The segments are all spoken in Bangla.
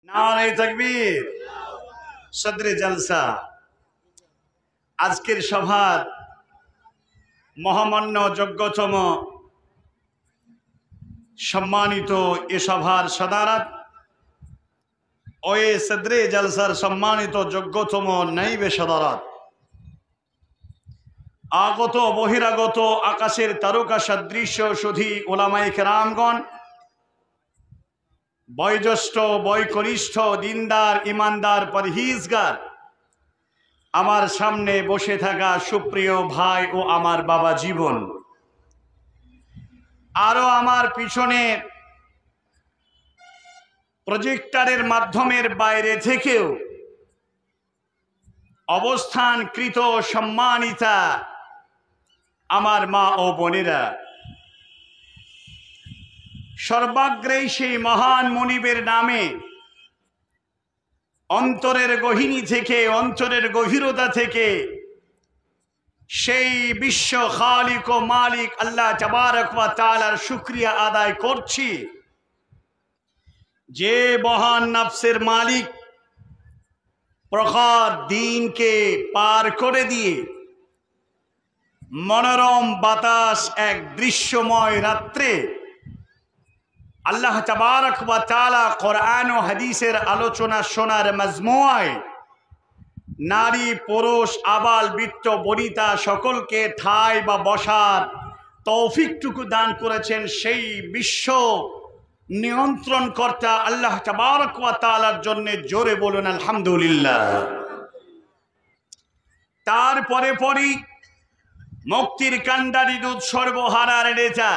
নারে তাকবীর। সদরে জলসা আজকের সভার মহামান্য যোগ্যতম সম্মানিত এ সভার সদারত ও এ সদরে জলসার সম্মানিত যোগ্যতম নাইবে সদারত, আগত বহিরাগত আকাশের তারকা সদৃশ্য সুধী ওলামায়ে কেরামগণ, বয়োজ্যেষ্ঠ বয়কনিষ্ঠ দিনদার ইমানদার পরহেজগার, আমার সামনে বসে থাকা সুপ্রিয় ভাই ও আমার বাবা জীবন, আরো আমার পিছনে প্রজেক্টরের মাধ্যমের বাইরে থেকেও অবস্থানকৃত সম্মানিতা আমার মা ও বোনেরা, সর্বাগ্রেই সেই মহান মনিবের নামে অন্তরের গহিনী থেকে, অন্তরের গভীরতা থেকে সেই বিশ্ব খালিক ও মালিক আল্লাহ তাবারক ওয়া তাআলার শুকরিয়া আদায় করছি, যে মহান নফসের মালিক প্রখর দিনকে পার করে দিয়ে মনোরম বাতাস এক দৃশ্যময় রাত্রে আল্লাহ তাবারক ওয়া তাআলা কোরআন ও হাদিসের আলোচনা শোনার মজমুআয় নারী পুরুষ আবাল বৃদ্ধ বনিতা সকলকে ঠাঁই বা বসার তৌফিকটুকু দান করেছেন সেই বিশ্ব নিয়ন্ত্রণ কর্তা আল্লাহ তাবারক ওয়া তাআলার জন্য জোরে বলুন আলহামদুলিল্লাহ। তারপরে পরই মুক্তির কান্ডারি দুধ সর্বহারার নেতা,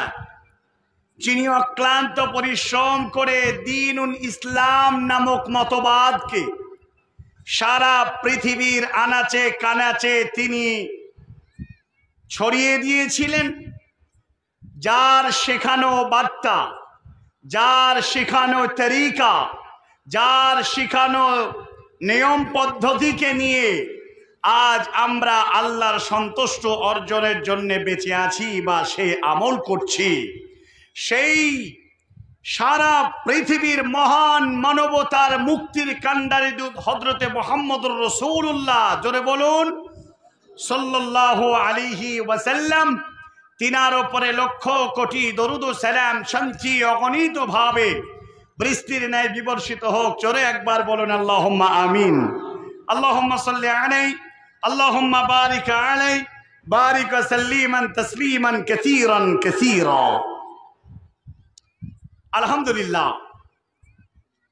যিনি অক্লান্ত পরিশ্রম করে দ্বীনুল ইসলাম নামক মতবাদকে সারা পৃথিবীর আনাচে কানাচে তিনি ছড়িয়ে দিয়েছিলেন, যার শেখানো বার্তা, যার শেখানো তরিকা, যার শেখানো নিয়ম পদ্ধতিকে নিয়ে আজ আমরা আল্লাহর সন্তুষ্ট অর্জনের জন্য বেঁচে আছি বা সে আমল করছি। সেই সারা পৃথিবীর মহান মানবতার মুক্তির কান্ডারি দূত হযরতে মুহাম্মদুর রাসূলুল্লাহ, জোরে বলুন সাল্লাল্লাহু আলাইহি ওয়াসাল্লাম, তিনার উপরে লক্ষ কোটি দরুদ ও সালাম শান্তি অগণিত ভাবে বৃষ্টির ন্যায় বিবর্ষিত হোক। জোরে একবার বলুন আল্লাহুম্মা আমিন। আল্লাহুম্মা সাল্লি আলাইহি, আল্লাহুম্মা বারিক আলাইহি, বারিক ওয়া সাল্লিমান তাসলিমান কাসীরান কাসীরা। আলহামদুলিল্লাহ,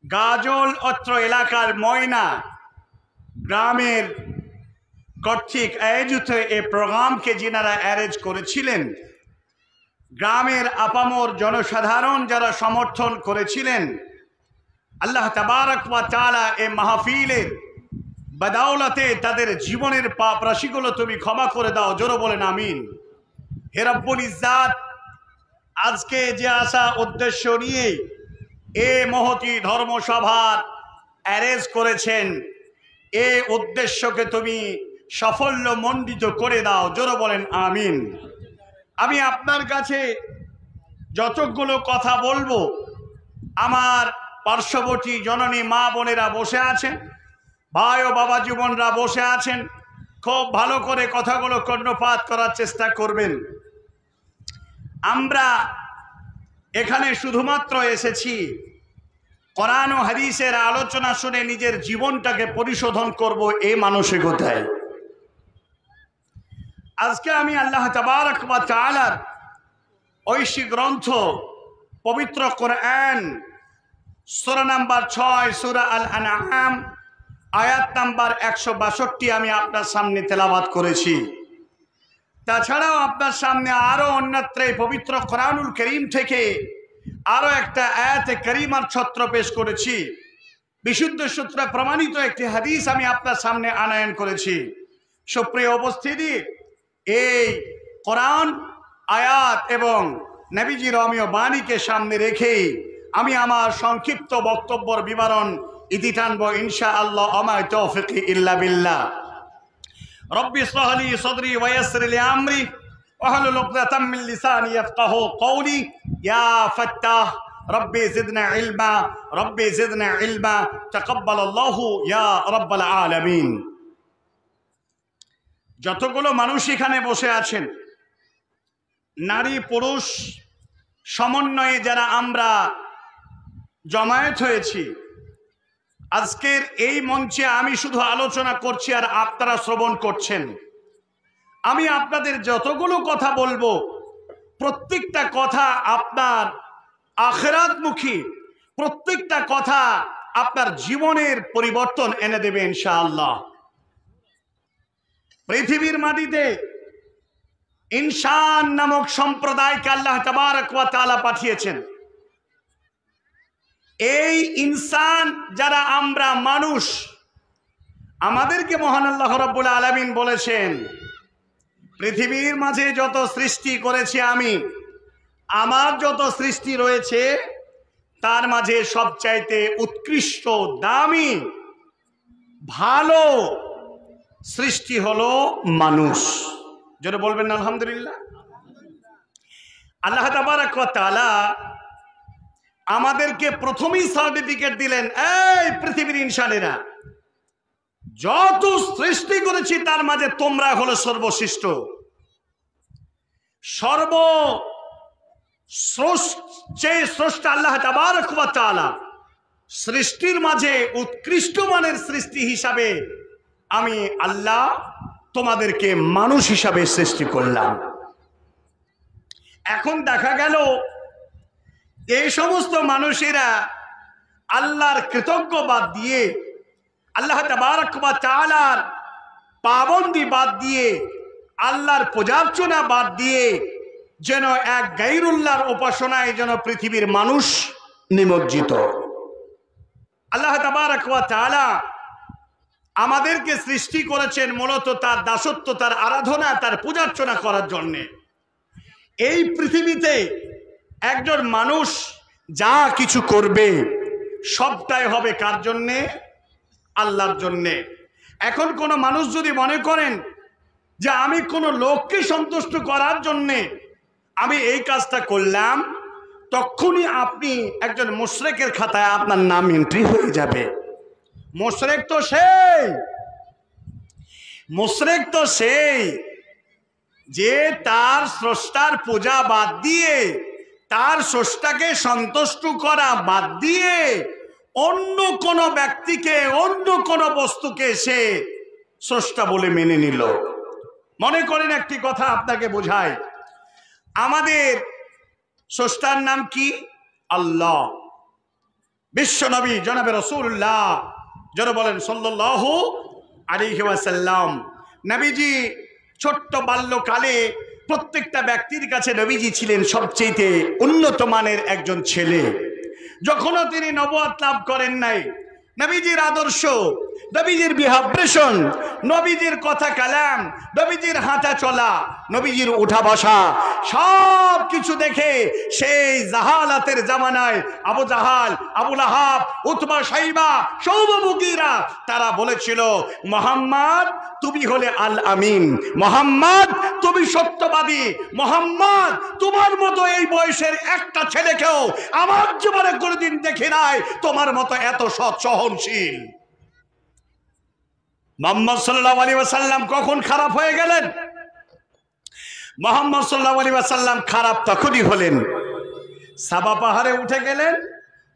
গাজল অত্র এলাকার ময়না গ্রামের কর্তৃক আয়োজিত এই প্রোগ্রামকে যিনারা অ্যারেঞ্জ করেছিলেন, গ্রামের আপামর জনসাধারণ যারা সমর্থন করেছিলেন, আল্লাহ তাবারক ওয়া তাআলা এই মাহফিলের বদৌলতে তাদের জীবনের পাপ রাশিগুলো তুমি ক্ষমা করে দাও। জোরে বলেন আমিন। হে রব্বুল ইজ্জাত, আজকে যে আশা উদ্দেশ্য নিয়ে এ মহতি ধর্মসভার অ্যারেঞ্জ করেছেন, এ উদ্দেশ্যকে তুমি সাফল্য মণ্ডিত করে দাও। জোরে বলেন আমিন। আমি আপনার কাছে যতগুলো কথা বলবো, আমার পার্শ্ববর্তী জননী মা বোনেরা বসে আছেন, ভাই ও বাবা জীবনরা বসে আছেন, খুব ভালো করে কথাগুলো কর্ণপাত করার চেষ্টা করবেন। আমরা এখানে শুধুমাত্র এসেছি কোরআন ও হাদিসের আলোচনা শুনে নিজের জীবনটাকে পরিশোধন করব এই মানসিকতায়। আজকে আমি আল্লাহ তাবারক ওয়া তাআলার ঐশী গ্রন্থ পবিত্র কোরআন সূরা নাম্বার 6 সূরা আল আনআম আয়াত নাম্বার 162 আমি আপনার সামনে তেলাওয়াত করেছি। তাছাড়াও আপনার সামনে আরো অন্যত্র পবিত্র কোরআনুল কারীম থেকে আরো একটা আয়াতে কারীমার ছত্র পেশ করেছি। বিশুদ্ধ সূত্রে প্রমাণিত একটি হাদিস আমি আপনার সামনে আনয়ন করেছি। সুপ্রিয় উপস্থিতি, এই কোরআন আয়াত এবং নবীজির রমীয় বাণীকে সামনে রেখেই আমি আমার সংক্ষিপ্ত বক্তব্যের বিবরণ ইতি টানব ইনশাআল্লাহ। আমার তৌফিক ইল্লা বিল্লাহ। রব্বি ইশরাহ লি সাদরি ওয়া ইয়াসসির লি আমরি ওয়াহলুল উকদাতাম মিন লিসানি ইয়াফকাহু কওলি। ইয়া ফাত্তাহ রব্বি জিদনা ইলমা, রব্বি জিদনা ইলমা, তাকাব্বালাল্লাহু ইয়া রাব্বাল আলামিন। যতগুলো মানুষ এখানে বসে আছেন, নারী পুরুষ সমন্বয়ে যারা আমরা জমায়েত হয়েছি, আজকের এই মঞ্চে আমি শুধু আলোচনা করছি আর আপনারা শ্রবণ করছেন। আমি আপনাদের যতগুলো কথা বলবো, প্রত্যেকটা কথা আপনার আখিরাতমুখী, প্রত্যেকটা কথা আপনার জীবনের পরিবর্তন এনে দেবে ইনশাআল্লাহ। পৃথিবীর মাটিতে ইনসান নামক সম্প্রদায়কে আল্লাহ তাবারক ওয়া তাআলা পাঠিয়েছেন। এই ইনসান যারা আমরা মানুষ, আমাদেরকে মহান আল্লাহ রাব্বুল আলামিন বলেছেন, পৃথিবীর মাঝে যত সৃষ্টি করেছি আমি, আমার যত সৃষ্টি রয়েছে তার মাঝে সবচাইতে উৎকৃষ্ট, দামি, ভালো সৃষ্টি হলো মানুষ। যেটা বলবেন আলহামদুলিল্লাহ। আল্লাহ তাবারক ওয়া তাআলা আমাদেরকে প্রথমেই সার্টিফিকেট দিলেন, এই পৃথিবীর ইনসানেরা, যত সৃষ্টি করেছি তার মাঝে তোমরা হলো সর্বশ্রেষ্ঠ। স্রষ্টা আল্লাহ তাবারক ওয়া তাআলা সৃষ্টির মাঝে উৎকৃষ্ট মানের সৃষ্টি হিসাবে আমি আল্লাহ তোমাদেরকে মানুষ হিসাবে সৃষ্টি করলাম। এখন দেখা গেল এই সমস্ত মানুষেরা আল্লাহর কৃতজ্ঞ বাদ দিয়ে, আল্লাহ তাবারক ওয়া তাআলার পাবন্দি বাদ দিয়ে, আল্লাহর পূজার্চনা বাদ দিয়ে যেন এক গায়রুল্লাহর উপাসনায় যেন পৃথিবীর মানুষ নিমজ্জিত। আল্লাহ তাবারক ওয়া তাআলা আমাদেরকে সৃষ্টি করেছেন মূলত তার দাসত্ব, তার আরাধনা, তার পূজার্চনা করার জন্যে। এই পৃথিবীতে একজন মানুষ যা কিছু করবে সবটাই হবে কার জন্যে? আল্লাহর জন্যে। এখন কোনো মানুষ যদি মনে করেন যে আমি কোনো লোককে সন্তুষ্ট করার জন্যে আমি এই কাজটা করলাম, তখনই আপনি একজন মুশরিকের খাতায় আপনার নাম এন্ট্রি হয়ে যাবে। মুশরিক তো সেই যে তার স্রষ্টার পূজা বাদ দিয়ে, তার স্রষ্টাকে সন্তুষ্ট করা বাদ দিয়ে অন্য কোনো ব্যক্তিকে, অন্য কোনো বস্তুকে সে স্রষ্টা বলে মেনে নিল। মনে করেন একটি কথা আপনাকে বোঝায়, আমাদের স্রষ্টার নাম কি? আল্লাহ। বিশ্বনবী জনাবে রাসূলুল্লাহ যারা বলেন সাল্লাল্লাহু আলাইহি ওয়াসাল্লাম, নবীজি ছোট্ট বাল্যকালে প্রত্যেকটা ব্যক্তির কাছে নবীজি ছিলেন সবচেয়ে উন্নত মানের একজন ছেলে। যখনও তিনি নবুয়ত লাভ করেন নাই, নবীজির আদর্শ, নবীজির বিহেভিয়ার, নবীজির কথা কালাম, নবীজির হাঁটা চলা, নবীজির উঠা বসা সব কিছু দেখে সেই জাহালাতের জামানায় আবু জাহাল, আবু লাহাব, উতবা, শাইবা, শৌবা, মুগীরা তারা বলেছিল, মুহাম্মদ তুমি হলে আল আমিন, মুহাম্মদ তুমি সত্যবাদী, মুহাম্মদ তোমার মতো এই বয়সের একটা ছেলেকেও আমার জীবনে কোনোদিন দেখি নাই তোমার মতো এত সৎ সহনশীল। মুহাম্মদ সাল্লাল্লাহু আলাইহি ওয়াসাল্লাম কখন খারাপ হয়ে গেলেন? মুহাম্মদ সাল্লাল্লাহু আলাইহি ওয়াসাল্লাম খারাপ তখনই হলেন সাবা পাহাড়ে উঠে গেলেন,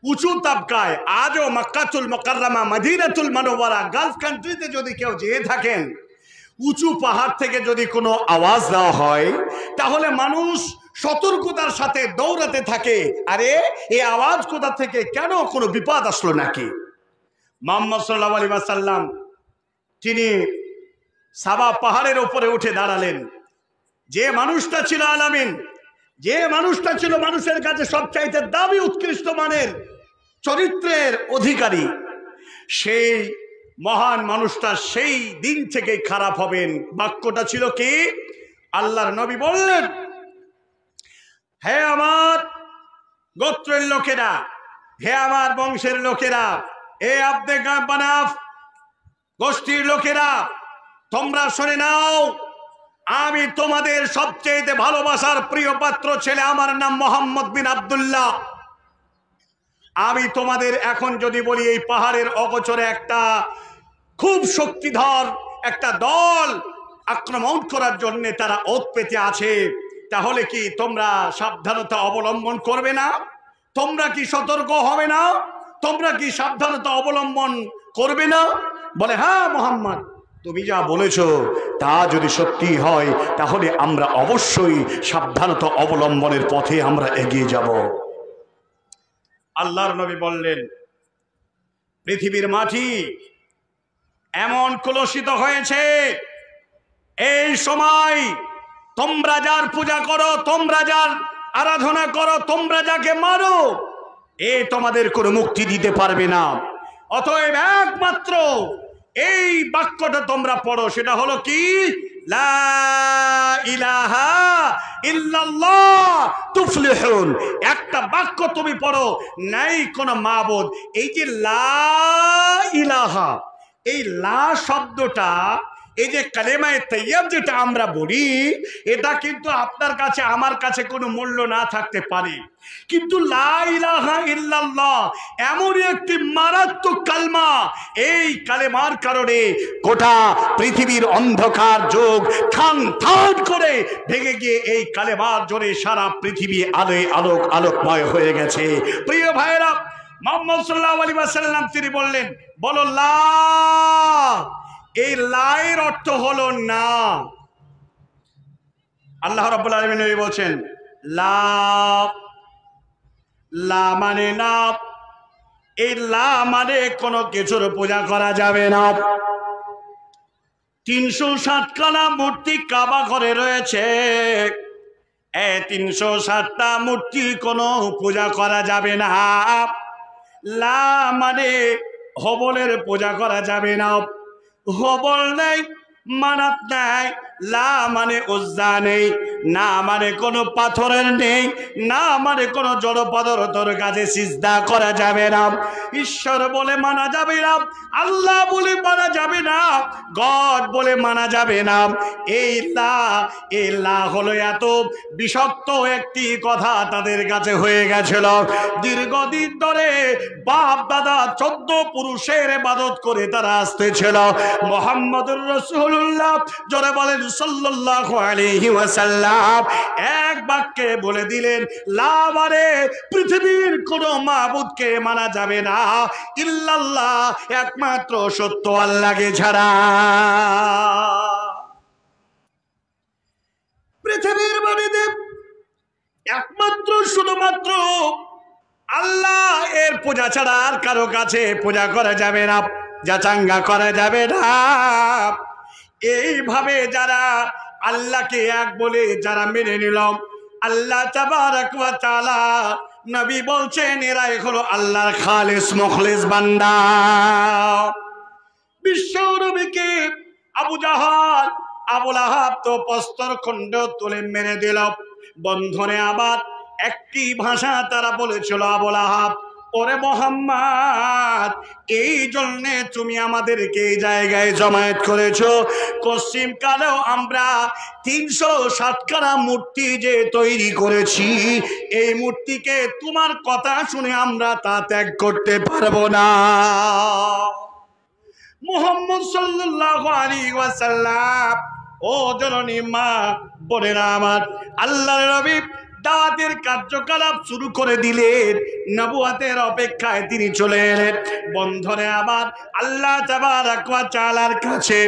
উঁচু তাবকায়। আজও মক্কাতুল মুকাররমা, মদিনাতুল মুনাওয়ারা, গালফ কান্ট্রিতে যদি কেউ যেয়ে থাকেন, উঁচু পাহাড় থেকে যদি কোনো আওয়াজ দেওয়া হয় তাহলে মানুষ সতর্কতার সাথে দৌড়াতে থাকে, আরে এই আওয়াজ কোথা থেকে, কেন কোনো বিপদ আসলো নাকি? মুহাম্মদ সাল্লাল্লাহু আলাইহি ওয়াসাল্লাম তিনি সাবা পাহাড়ের উপরে উঠে দাঁড়ালেন। যে মানুষটা ছিল আলামিন, যে মানুষটা ছিল মানুষের কাছে সবচাইতে দামি উৎকৃষ্ট মানের চরিত্রের অধিকারী, সেই মহান মানুষটা সেই দিন থেকেই খারাপ হবেন। বাক্যটা ছিল কি? আল্লাহর নবী বললেন, হে আমার গোত্রের লোকেরা, হে আমার বংশের লোকেরা, এ আব্দে বানাফ গোষ্ঠীর লোকেরা, তোমরা শুনে নাও, আমি তোমাদের সবচেয়ে ভালোবাসার প্রিয় পাত্র ছেলে, আমার নাম মোহাম্মদ বিন আব্দুল্লাহ। আমি তোমাদের এখন যদি বলি এই পাহাড়ের অগোচরে একটা খুব শক্তিধর একটা দল আক্রমণ করার জন্য তারা ওত পেতে আছে, তাহলে কি তোমরা সাবধানতা অবলম্বন করবে না? তোমরা কি সতর্ক হবে না? তোমরা কি সাবধানতা অবলম্বন করবে না? বলে, হ্যাঁ মুহাম্মদ, তুমি যা বলেছো তা যদি সত্যি হয় তাহলে আমরা অবশ্যই সাবধানতা অবলম্বনের পথে আমরা এগিয়ে যাব। আল্লাহর নবী বললেন, পৃথিবীর মাটি এমন কলুষিত হয়েছে, এই সময় তোমরা যার পূজা করো, তোমরা যার আরাধনা করো, তোমরা যাকে মারো, এ তোমাদের কোনো মুক্তি দিতে পারবে না। অতএব একমাত্র এই বাক্যটা তোমরা পড়ো, সেটা হলো কি? লা ইলাহা ইল্লাল্লাহ তুফলিহুন। একটা বাক্য তুমি পড়ো, নাই কোনো মাবুদ। এই যে লা ইলাহা, এই লা শব্দটা, এই যে কালেমায়ে তাইয়্যিব যেটা আমরা বলি, এটা কিন্তু আপনার কাছে আমার কাছে কোনো মূল্য না থাকতে পারে, কিন্তু লা ইলাহা ইল্লাল্লাহ এমন একটি মারাত্মক কালমা, এই কালেমার কারণে গোটা পৃথিবীর অন্ধকার যুগ থান থান করে ভেঙে গিয়ে এই কালেমার জোরে সারা পৃথিবী আলোয় আলোকময় হয়ে গেছে। প্রিয় ভাইরা, মুহাম্মদ সাল্লাল্লাহু আলাইহি ওয়াসাল্লাম তিনি বললেন, বলো লা। এই লায়ের অর্থ হলো না। আল্লাহ রাব্বুল আলামিন বলছেন লা, লা মানে না। এই লা মানে কোনো কিছুর পূজা করা যাবে না। 360 খানা মূর্তি কাবা ঘরে রয়েছে, এই 360টা মূর্তি কোনো পূজা করা যাবে না। লা মানে হবলের পূজা করা যাবে না। হবল নেই, মানাত নাই। লা মানে উজ্জা নেই, না মানে কোনো পাথরের নেই, না মানে কোনো জড় পদার্থের কাছে সিজদা করা যাবে না। ঈশ্বর বলে মানা যাবে না, আল্লাহ বলে মানা যাবে না, গড বলে মানা যাবে না। এই লা হলো এত বিষাক্ত একটি কথা তাদের কাছে হয়ে গেছিল। দীর্ঘদিন ধরে বাপ দাদা 14 পুরুষের ইবাদত করে তারা আসতেছিল। মুহাম্মদুর রাসূলুল্লাহ জোরে বলেন সাল্লাল্লাহু আলাইহি ওয়াসাল্লাম এক বাক্যে বলে দিলেন, লা মানে পৃথিবীর কোনো মাবুদকে মানা যাবে না ইল্লাল্লাহ, একমাত্র সত্য আল্লাহকে ছাড়া। পৃথিবীর মাটিতে একমাত্র শুধুমাত্র আল্লাহ এর পূজা ছাড়া আর কারো কাছে পূজা করা যাবে না, যাচাঙ্গা করা যাবে না। এইভাবে যারা আল্লাহকে এক বলে যারা মেনে নিল, আল্লাহ তাবারক ওয়া তাআলা নবী বলছেন এরাই হলো আল্লাহর খালিস মুখলিস বান্দা। বিশ্ব নবীকে আবু জাহাল আবুল আহাব তো প্রস্তর খণ্ড তুলে মেরে দিল। বন্ধনে আবার একটি ভাষা তারা বলেছিল, আবুল আহাব, ওরে মুহাম্মদ, এই জন্যে তুমি আমাদেরকে এই জায়গায় জমায়েত করেছো, পশ্চিম কালেও আমরা 360 খানা মূর্তি যে তৈরি করেছি, এই মূর্তিকে তোমার কথা শুনে আমরা তা ত্যাগ করতে পারবো না। মুহাম্মদ সাল্লাল্লাহু আলাইহি ওয়াসাল্লাম, ও জননী মা বোনেরা আমার, আল্লাহর নবী দাওয়াতের কার্যকলাপ শুরু করে দিলেন। নবুয়তের অপেক্ষায় তিনি চলে এলেন। বন্ধনে আবার আল্লাহ তাবারক ওয়া তাআলার কাছে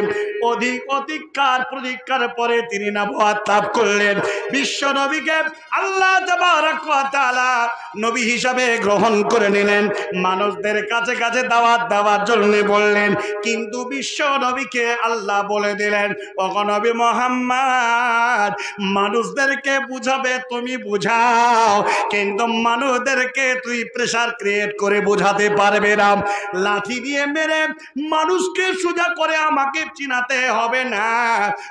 প্রতীক্ষার পরে তিনি নবুয়ত লাভ করলেন। বিশ্ব নবীকে আল্লাহ তাবারক ওয়া তাআলা নবী হিসাবে গ্রহণ করে নিলেন। মানুষদের কাছে কাছে দাওয়াত দেওয়ার জন্য বললেন, কিন্তু বিশ্ব নবীকে আল্লাহ বলে দিলেন, ওগো নবী মুহাম্মদ, মানুষদেরকে বুঝাবে তুমি বুঝাও, কিন্তু মানুষদেরকে তুই প্রেসার ক্রিয়েট করে বোঝাতে পারবে না। লাঠি দিয়ে মেরে মানুষকে সোজা করে আমাকে চিনাতে হবে না।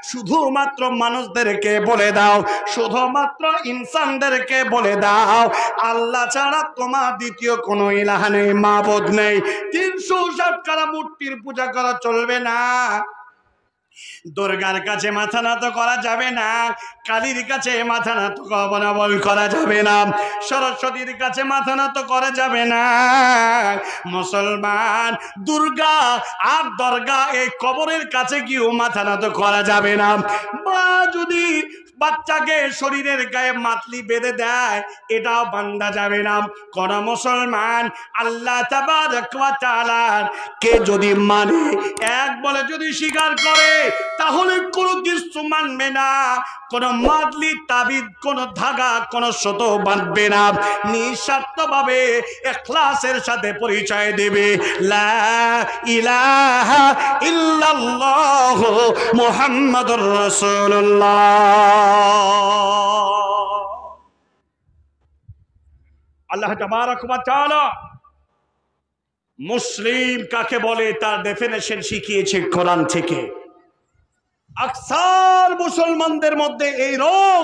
শুধুমাত্র মানুষদেরকে বলে দাও, শুধুমাত্র ইনসানদেরকে বলে দাও, আল্লাহ ছাড়া তোমার দ্বিতীয় কোনো ইলাহ নেই, মাবুদ নেই। 360 খানা মূর্তির পূজা করা চলবে না। দুর্গার কাছে মাথা নত করা যাবে না, কালীর কাছে মাথা নত করা যাবে না, সরস্বতীর কাছে মাথা নত করা যাবে না। মুসলমান দুর্গা আর দরগা এই কবরের কাছে গিয়েও মাথা নত করা যাবে না। বা যদি বাচ্চাকে শরীরের গায়ে মাতলি বেঁধে দেয়, এটাও বান্দা যাবে না। কোন মুসলমান আল্লাহ তাবারক ওয়া তাআলা কে যদি মানে, এক বলে যদি স্বীকার করে, তাহলে কোনো কিছু মানবে না, কোন মাদলি তাবিদ, কোন ধাগা, কোন শত বাঁধবে না। নিঃস্বার্থভাবে ইখলাসের সাথে পরিচয় দেবে, লা ইলাহা ইল্লাল্লাহ মুহাম্মাদুর রাসূলুল্লাহ। আল্লাহ তাবারক ওয়া তাআলা মুসলিম কাকে বলে তার ডেফিনেশন শিখিয়েছে কোরআন থেকে। আকসার মুসলমানদের মধ্যে এই রোগ,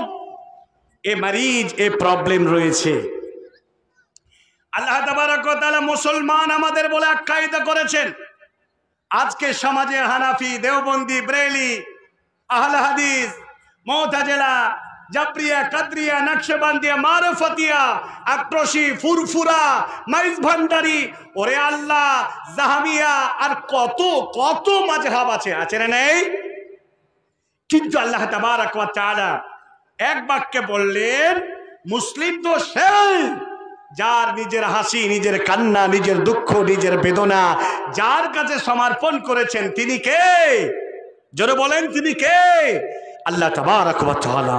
এ মারিজ, এ প্রবলেম রয়েছে। আল্লাহ তাবারক ওয়া তাআলা মুসলমান আমাদের বলে আখ্যায়িত করেছেন। আজকে সমাজে হানাফি, দেওবন্দি, ব্রেলি, আহলে হাদিস, মুতাজিলা, জাবরিয়া, কাদরিয়া, নকশবন্দিয়া, মারফতিয়া, আক্রোশী, ফুরফুরা, মাইজ ভান্ডারি, ওরে আল্লাহ, জাহামিয়া, আর কত কত মাযহাব আছে না নেই? কিন্তু আল্লাহ তাবারক ওয়া তাআলা এক বাক্যে বললেন, মুসলিম তো সেই যার নিজের হাসি, নিজের কান্না, নিজের দুঃখ, নিজের বেদনা যার কাছে সমর্পণ করেছেন। তিনি কে? জোরে বলেন, তিনি কে? আল্লাহ তাবারক ওয়া তাআলা।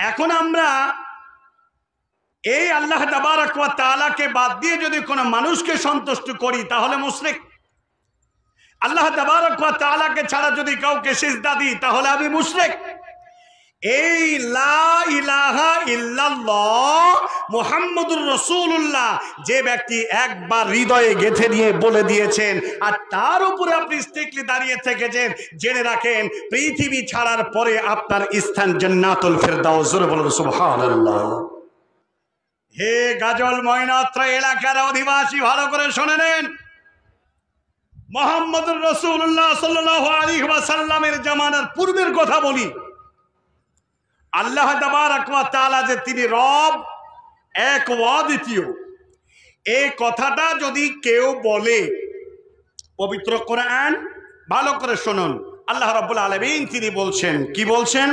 এখন আমরা এই আল্লাহ তাবারক ওয়া তাআলাকে বাদ দিয়ে যদি কোনো মানুষকে সন্তুষ্ট করি তাহলে মুশরিক। আল্লাহ তাবারক ওয়া তাআলাকে ছাড়া যদি কাউকে সিজদা দিই তাহলে আমি মুশরিক। এই লা ইলাহা ইল্লাল্লাহ মুহাম্মাদুর রাসূলুল্লাহ যে ব্যক্তি একবার হৃদয়ে গেঁথে নিয়ে বলে দিয়েছেন, আর তার উপরে আপনি স্ট্রিক্টলি দাঁড়িয়ে থেকেছেন, জেনে রাখেন পৃথিবী ছাড়ার পরে আপনার স্থান জান্নাতুল ফেরদাউস। জোরে বলুন সুবহানাল্লাহ। হে গাজল ময়নাত্র এলাকার অধিবাসী, ভালো করে শুনে নেন, মুহাম্মাদুর রাসূলুল্লাহ সাল্লাল্লাহু আলাইহি ওয়াসাল্লামের জামানার পূর্বের কথা বলি। আল্লাহ তাবারক ওয়া তাআলা যে তিনি রব, এক ও অদ্বিতীয়, এই কথাটা যদি কেউ বলে, পবিত্র কোরআন ভালো করে শুনুন, আল্লাহ রাব্বুল আলামিন তিনি বলছেন, কি বলছেন?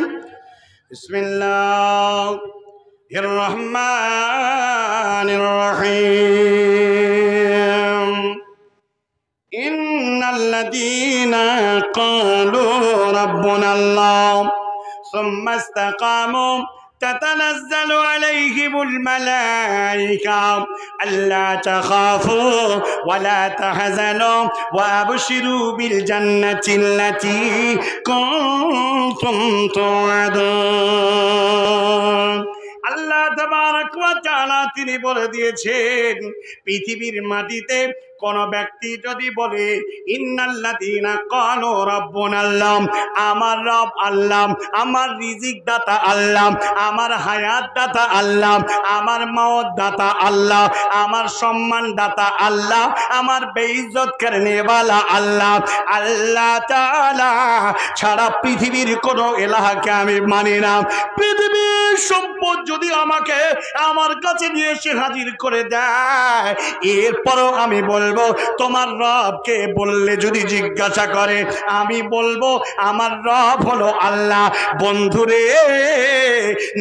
বিসমিল্লাহির রহমানির রহিম। ইন্নাল্লাযীনা ক্বালু রাব্বুনাল্লাহ সুম্মা ইসতাকামু تتنزل عليهم الملائكة ألا تخافوا ولا تحزنوا وأبشروا بالجنة التي كنتم توعدون। আল্লাহ তাবারক ওয়া তাআলা তিনি বলে দিয়েছেন, পৃথিবীর মাটিতে কোন ব্যক্তি যদি বলে ইন্নাল্লাযীনা ক্বালু রাব্বুনাল্লাহ, আমার রব আল্লাহ, আমার রিজিক দাতা আল্লাহ, আমার হায়াত দাতা আল্লাহ, আমার মওত দাতা আল্লাহ, আমার সম্মান দাতা আল্লাহ, আমার বেইজ্জত করনে ওয়ালা আল্লাহ, আল্লাহ তাআলা ছাড়া পৃথিবীর কোন ইলাহকে আমি মানি না। পৃথিবীর সম্পদ যদি আমাকে আমার কাছে নিয়ে এসে হাজির করে দেয়, এরপরও আমি বলবো তোমার রবকে বললে যদি জিজ্ঞাসা করে, আমি বলবো আমার রব হলো আল্লাহ। বন্ধুরে,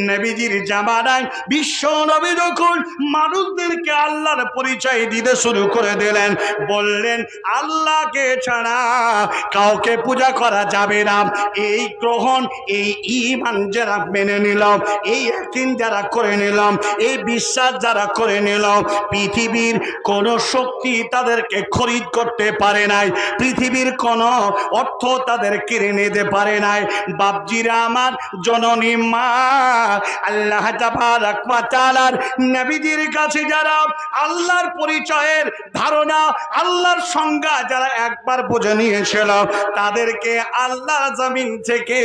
নবীজির জামানায় বিশ্ব নবী যখন মানুষদেরকে আল্লাহর পরিচয় দিতে শুরু করে দিলেন, বললেন আল্লাহকে ছাড়া কাউকে পূজা করা যাবে না। এই গ্রহণ, এই ঈমান যারা মেনে নিলাম, এই ইয়াকিন যারা করে নিলাম, এই বিশ্বাস যারা করে নিলাম, পৃথিবীর কোন শক্তি তাদেরকে খরিদ করতে পারে নাই, পৃথিবীর কোন অর্থ তাদের কিনে নিতে পারে নাই। বাপজিরা আমার, জননী মা, আল্লাহ তাবারক ওয়া তাআলার নবীজির কাছে যারা আল্লাহর পরিচয়ের ধারণা, আল্লাহর সংজ্ঞা যারা একবার বুঝে নিয়েছিল, তাদেরকে আল্লাহর জমিন থেকে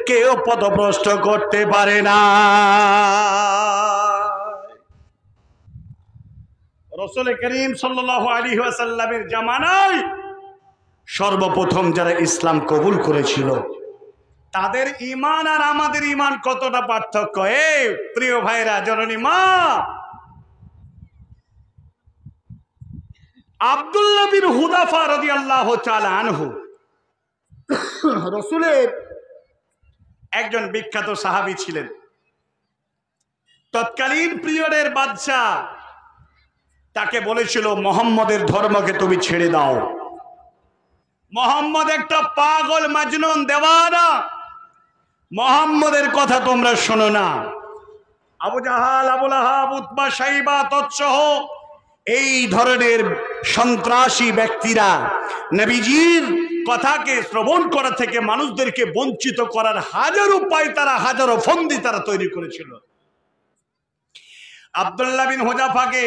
কেউ পথভ্রষ্ট করতে পারে না। রাসূল করিম সাল্লাল্লাহু আলাইহি ওয়াসাল্লামের জামানায় সর্বপ্রথম যারা ইসলাম কবুল করেছিল তাদের ঈমান আর আমাদের ঈমান কতটা পার্থক্য। এই প্রিয় ভাইরা, জননী মা আব্দুল্লাহ বিন হুযাফা রাদিয়াল্লাহু তাআলা আনহু রাসূলের একজন বিখ্যাত সাহাবী ছিলেন। তৎকালীন পিরিয়ডের বাদশা তাকে বলেছিল, মুহাম্মদের ধর্মকে তুমি ছেড়ে দাও। মুহাম্মদ একটা পাগল, মাজনুন, দেওয়ানা, মুহাম্মদের কথা তোমরা শোনো না। আবু জাহাল, আবু লাহাব, উতবা, শাইবা তৎসহ এই ধরনের সন্ত্রাসী ব্যক্তিরা নবীজির কথাকে শ্রবণ করা থেকে মানুষদেরকে বঞ্চিত করার হাজারো উপায় তারা, হাজারো ফন্দি তারা তৈরি করেছিল। আব্দুল্লাহ বিন হুযাফাকে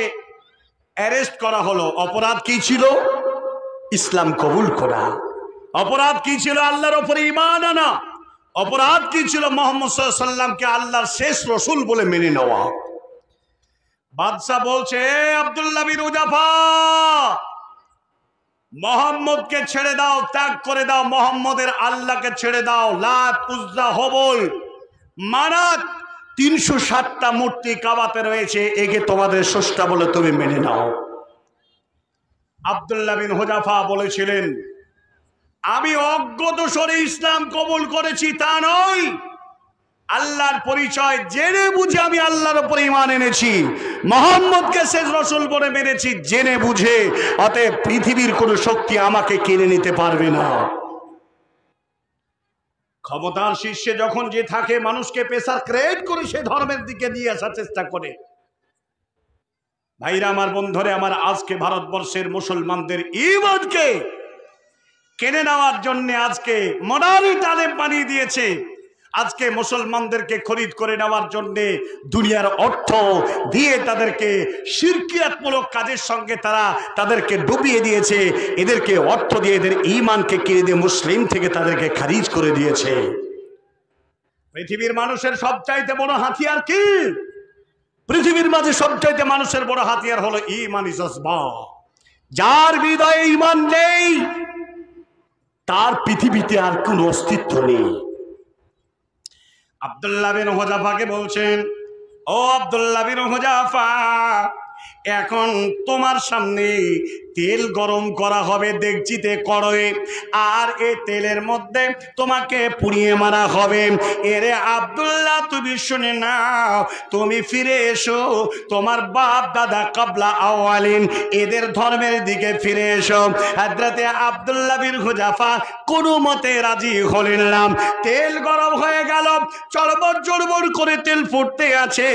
অ্যারেস্ট করা হলো। অপরাধ কি ছিল? ইসলাম কবুল করা। অপরাধ কি ছিল? আল্লাহর উপরে ঈমান আনা। অপরাধ কি ছিল? মুহাম্মদ সাল্লাল্লাহু আলাইহি ওয়াসাল্লামকে আল্লাহর শেষ রাসূল বলে মেনে নেওয়া। বাদশা বলছে, আব্দুল্লাহ বিন হুযাফা, মুহাম্মদকে ছেড়ে দাও, ত্যাগ করে দাও, মুহাম্মদের আল্লাহকে ছেড়ে দাও। লাত, উজ্জা, হবল, মানাত 307টা মূর্তি কাবাতে রয়েছে, একে তোমাদের স্রষ্টা বলে তুমি মেনে নাও। আব্দুল্লাহ বিন হুযাফা বলেছিলেন, আমি অজ্ঞাতসারে ইসলাম কবুল করেছি তা নয়, আল্লাহর পরিচয় জেনে বুঝে আমি আল্লাহর উপর ঈমান এনেছি, মুহাম্মদকে শেষ রাসূল বলে মেনেছি জেনে বুঝে। অতএব পৃথিবীর কোনো শক্তি আমাকে কিনে নিতে পারবে না। ক্ষমতার শীর্ষে যখন যে থাকে, মানুষকে প্রেসার ক্রিয়েট করে সে ধর্মের দিকে নিয়ে আসার চেষ্টা করে। ভাইরা আমার, বন্ধুরে আমার, আজকে ভারতবর্ষের মুসলমানদের ঈমানকে কেড়ে নেওয়ার জন্য আজকে মডার্ন তালেব বানিয়ে দিয়েছে। আজকে মুসলমানদেরকে খরিদ করে নেওয়ার জন্য দুনিয়ার অর্থ দিয়ে তাদেরকে শিরকিয়াতমূলক কাজের সঙ্গে তাদেরকে ডুবিয়ে দিয়েছে। এদেরকে অর্থ দিয়ে এদের ঈমানকে কিনে দিয়ে মুসলিম থেকে তাদেরকে খারিজ করে দিয়েছে। পৃথিবীর মানুষের সবচাইতে বড় হাতিয়ার কি? পৃথিবীর মাঝে সবচাইতে মানুষের বড় হাতিয়ার হলো ঈমানি জজবা। যার হৃদয়ে ঈমান নেই তার পৃথিবীতে আর কোনো অস্তিত্ব নেই। আব্দুল্লাহ বিন হুযাফাকে বলছেন, ও আব্দুল্লাহ বিন হুযাফা, এখন তোমার সামনে তেল গরম করা হবে ডেকচিতে, কড়াইয়ে, আর এই তেলের মধ্যে তোমাকে পুড়িয়ে মারা হবে। এরে আব্দুল্লাহ, তুমি শুনে নাও, তুমি ফিরে এসো তোমার বাপ দাদা কাবলা আওয়ালিন এদের ধর্মের দিকে ফিরে এসো। হযরতে আব্দুল্লাহ বিন হুযাফা কোনো মতে রাজি হলেন না। তেল গরম হয়ে গেল, চড়বড় চড়বড় করে তেল ফুটতে আছে।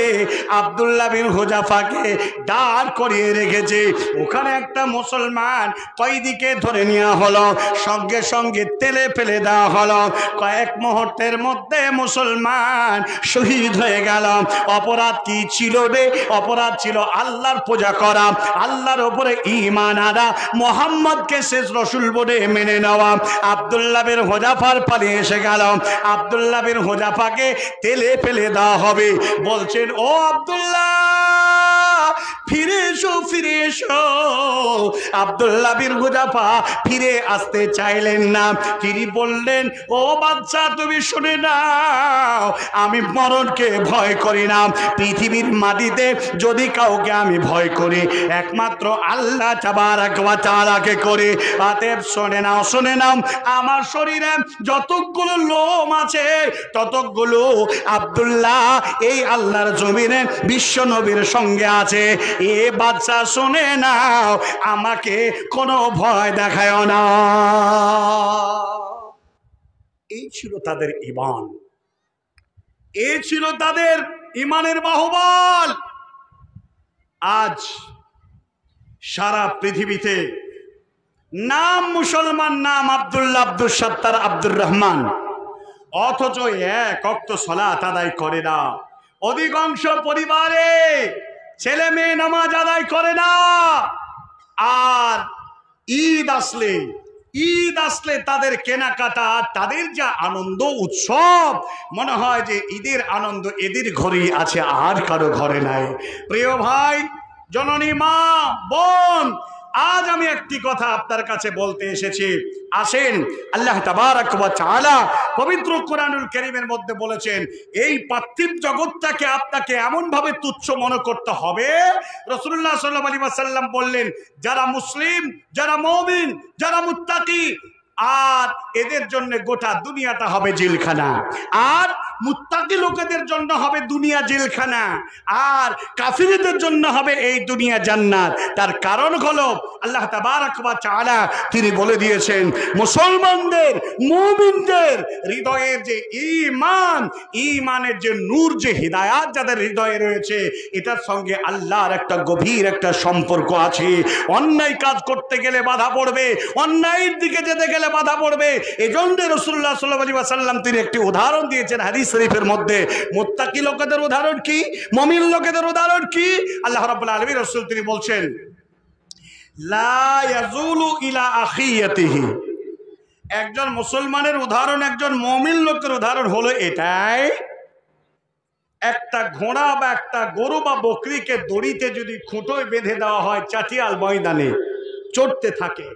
আব্দুল্লাহ বিন হুযাফাকে দাঁড় করিয়ে রেখেছে। ওখানে একটা মুসলমান কয়েদিকে ধরে নেওয়া হলো, সঙ্গে সঙ্গে তেলে ফেলে দেওয়া হলো। কয়েক মুহূর্তের মধ্যে মুসলমান শহীদ হয়ে গেল। অপরাধ কি ছিল রে? অপরাধ ছিল আল্লাহর পূজা করা, আল্লাহর উপরে ঈমান আনা, মুহাম্মদকে শেষ রাসূল বলে মেনে নেওয়া। আব্দুল্লাহ বিন হুযাফার পালিয়ে এসে গেল। আব্দুল্লাহ বিন হুযাফাকে তেলে ফেলে দেওয়া হবে। বলছেন, ও আব্দুল্লাহ, ফিরে এসো, ফিরে এসো। আব্দুল্লাহ বিন হুযাফা ফিরে আসতে চাইলেন না। তিনি বললেন, ও বাচ্চা, তুমি শুনে নাও, আমি মরণকে ভয় করি না। পৃথিবীর মাটিতে যদি কাউকে আমি ভয় করি, একমাত্র আল্লাহ তাবারাক ওয়া তাআলাকে করি। অতএব শুনে নাও, শুনে নাও, আমার শরীরে যতগুলো লোম আছে ততগুলো আব্দুল্লাহ এই আল্লাহর জমিনে বিশ্ব নবীর সঙ্গে আছে। এ বাচ্চা শুনে নাও, আমাকে কোনো ভয় দেখায় না। এই ছিল তাদের ঈমান, এই ছিল তাদের ঈমানের বাহুবল। আজ সারা পৃথিবীতে নাম মুসলমান, নাম আব্দুল্লাহ, আব্দুল সত্তার, আব্দুর রহমান, অথচ এক ওয়াক্ত সালাত আদায় করে না। অধিকাংশ পরিবারে ছেলে মেয়ে নামাজ আদায় করে না। আর ঈদ আসলে তাদের কেনাকাটা, তাদের যা আনন্দ উৎসব, মনে হয় যে ঈদের আনন্দ এদের ঘরেই আছে, আর কারো ঘরে নাই। প্রিয় ভাই, জননী মা, বোন, আজ আমি একটি কথা আপনার কাছে বলতে এসেছি। আসেন, আল্লাহ তাবারাক ওয়া তাআলা পবিত্র কোরআনুল কারীমের মধ্যে বলেছেন, এই পার্থিব জগৎটাকে আপনাকে এমন ভাবে তুচ্ছ মনে করতে হবে। রাসূলুল্লাহ সাল্লাল্লাহু আলাইহি ওয়াসাল্লাম বললেন, যারা মুসলিম, যারা মুমিন, যারা মুত্তাকি, আর এদের জন্য গোটা দুনিয়াটা হবে জেলখানা, আর মুত্তাকি লোকেদের জন্য হবে দুনিয়া জেলখানা, আর কাফিরদের জন্য হবে এই দুনিয়া জান্নাত। তার কারণ হলো আল্লাহ তাবারাক ওয়া তাআলা তিনি বলে দিয়েছেন, মুসলমানদের, মুমিনদের হৃদয়ের যে ঈমান, ঈমানের যে নূর, যে হিদায়াত যাদের হৃদয়ে রয়েছে, এটার সঙ্গে আল্লাহর একটা গভীর একটা সম্পর্ক আছে। অন্যায় কাজ করতে গেলে বাধা পড়বে, অন্যায়ের দিকে যেতে গেলে বাধা পড়বে। এজন্য রাসূলুল্লাহ সাল্লাল্লাহু আলাইহি ওয়াসাল্লাম তিনি একটি উদাহরণ দিয়েছেন হাদিস শরীফের মধ্যে। মুত্তাকি লোকেদের উদাহরণ কি, মুমিন লোকেদের উদাহরণ কি? আল্লাহ রাব্বুল আলামিন, রাসূল তিনি বলছেন, লা ইয়াজুলু ইলা আখিয়াতিহি। একজন মুসলমানের উদাহরণ, একজন মুমিন লোকের উদাহরণ হলো এটাই, একটা ঘোড়া বা একটা গরু বা বকরিকে দড়িতে যদি খুঁটোয় বেঁধে দেওয়া হয়, চাটিয়াল ময়দানে চড়তে থাকে,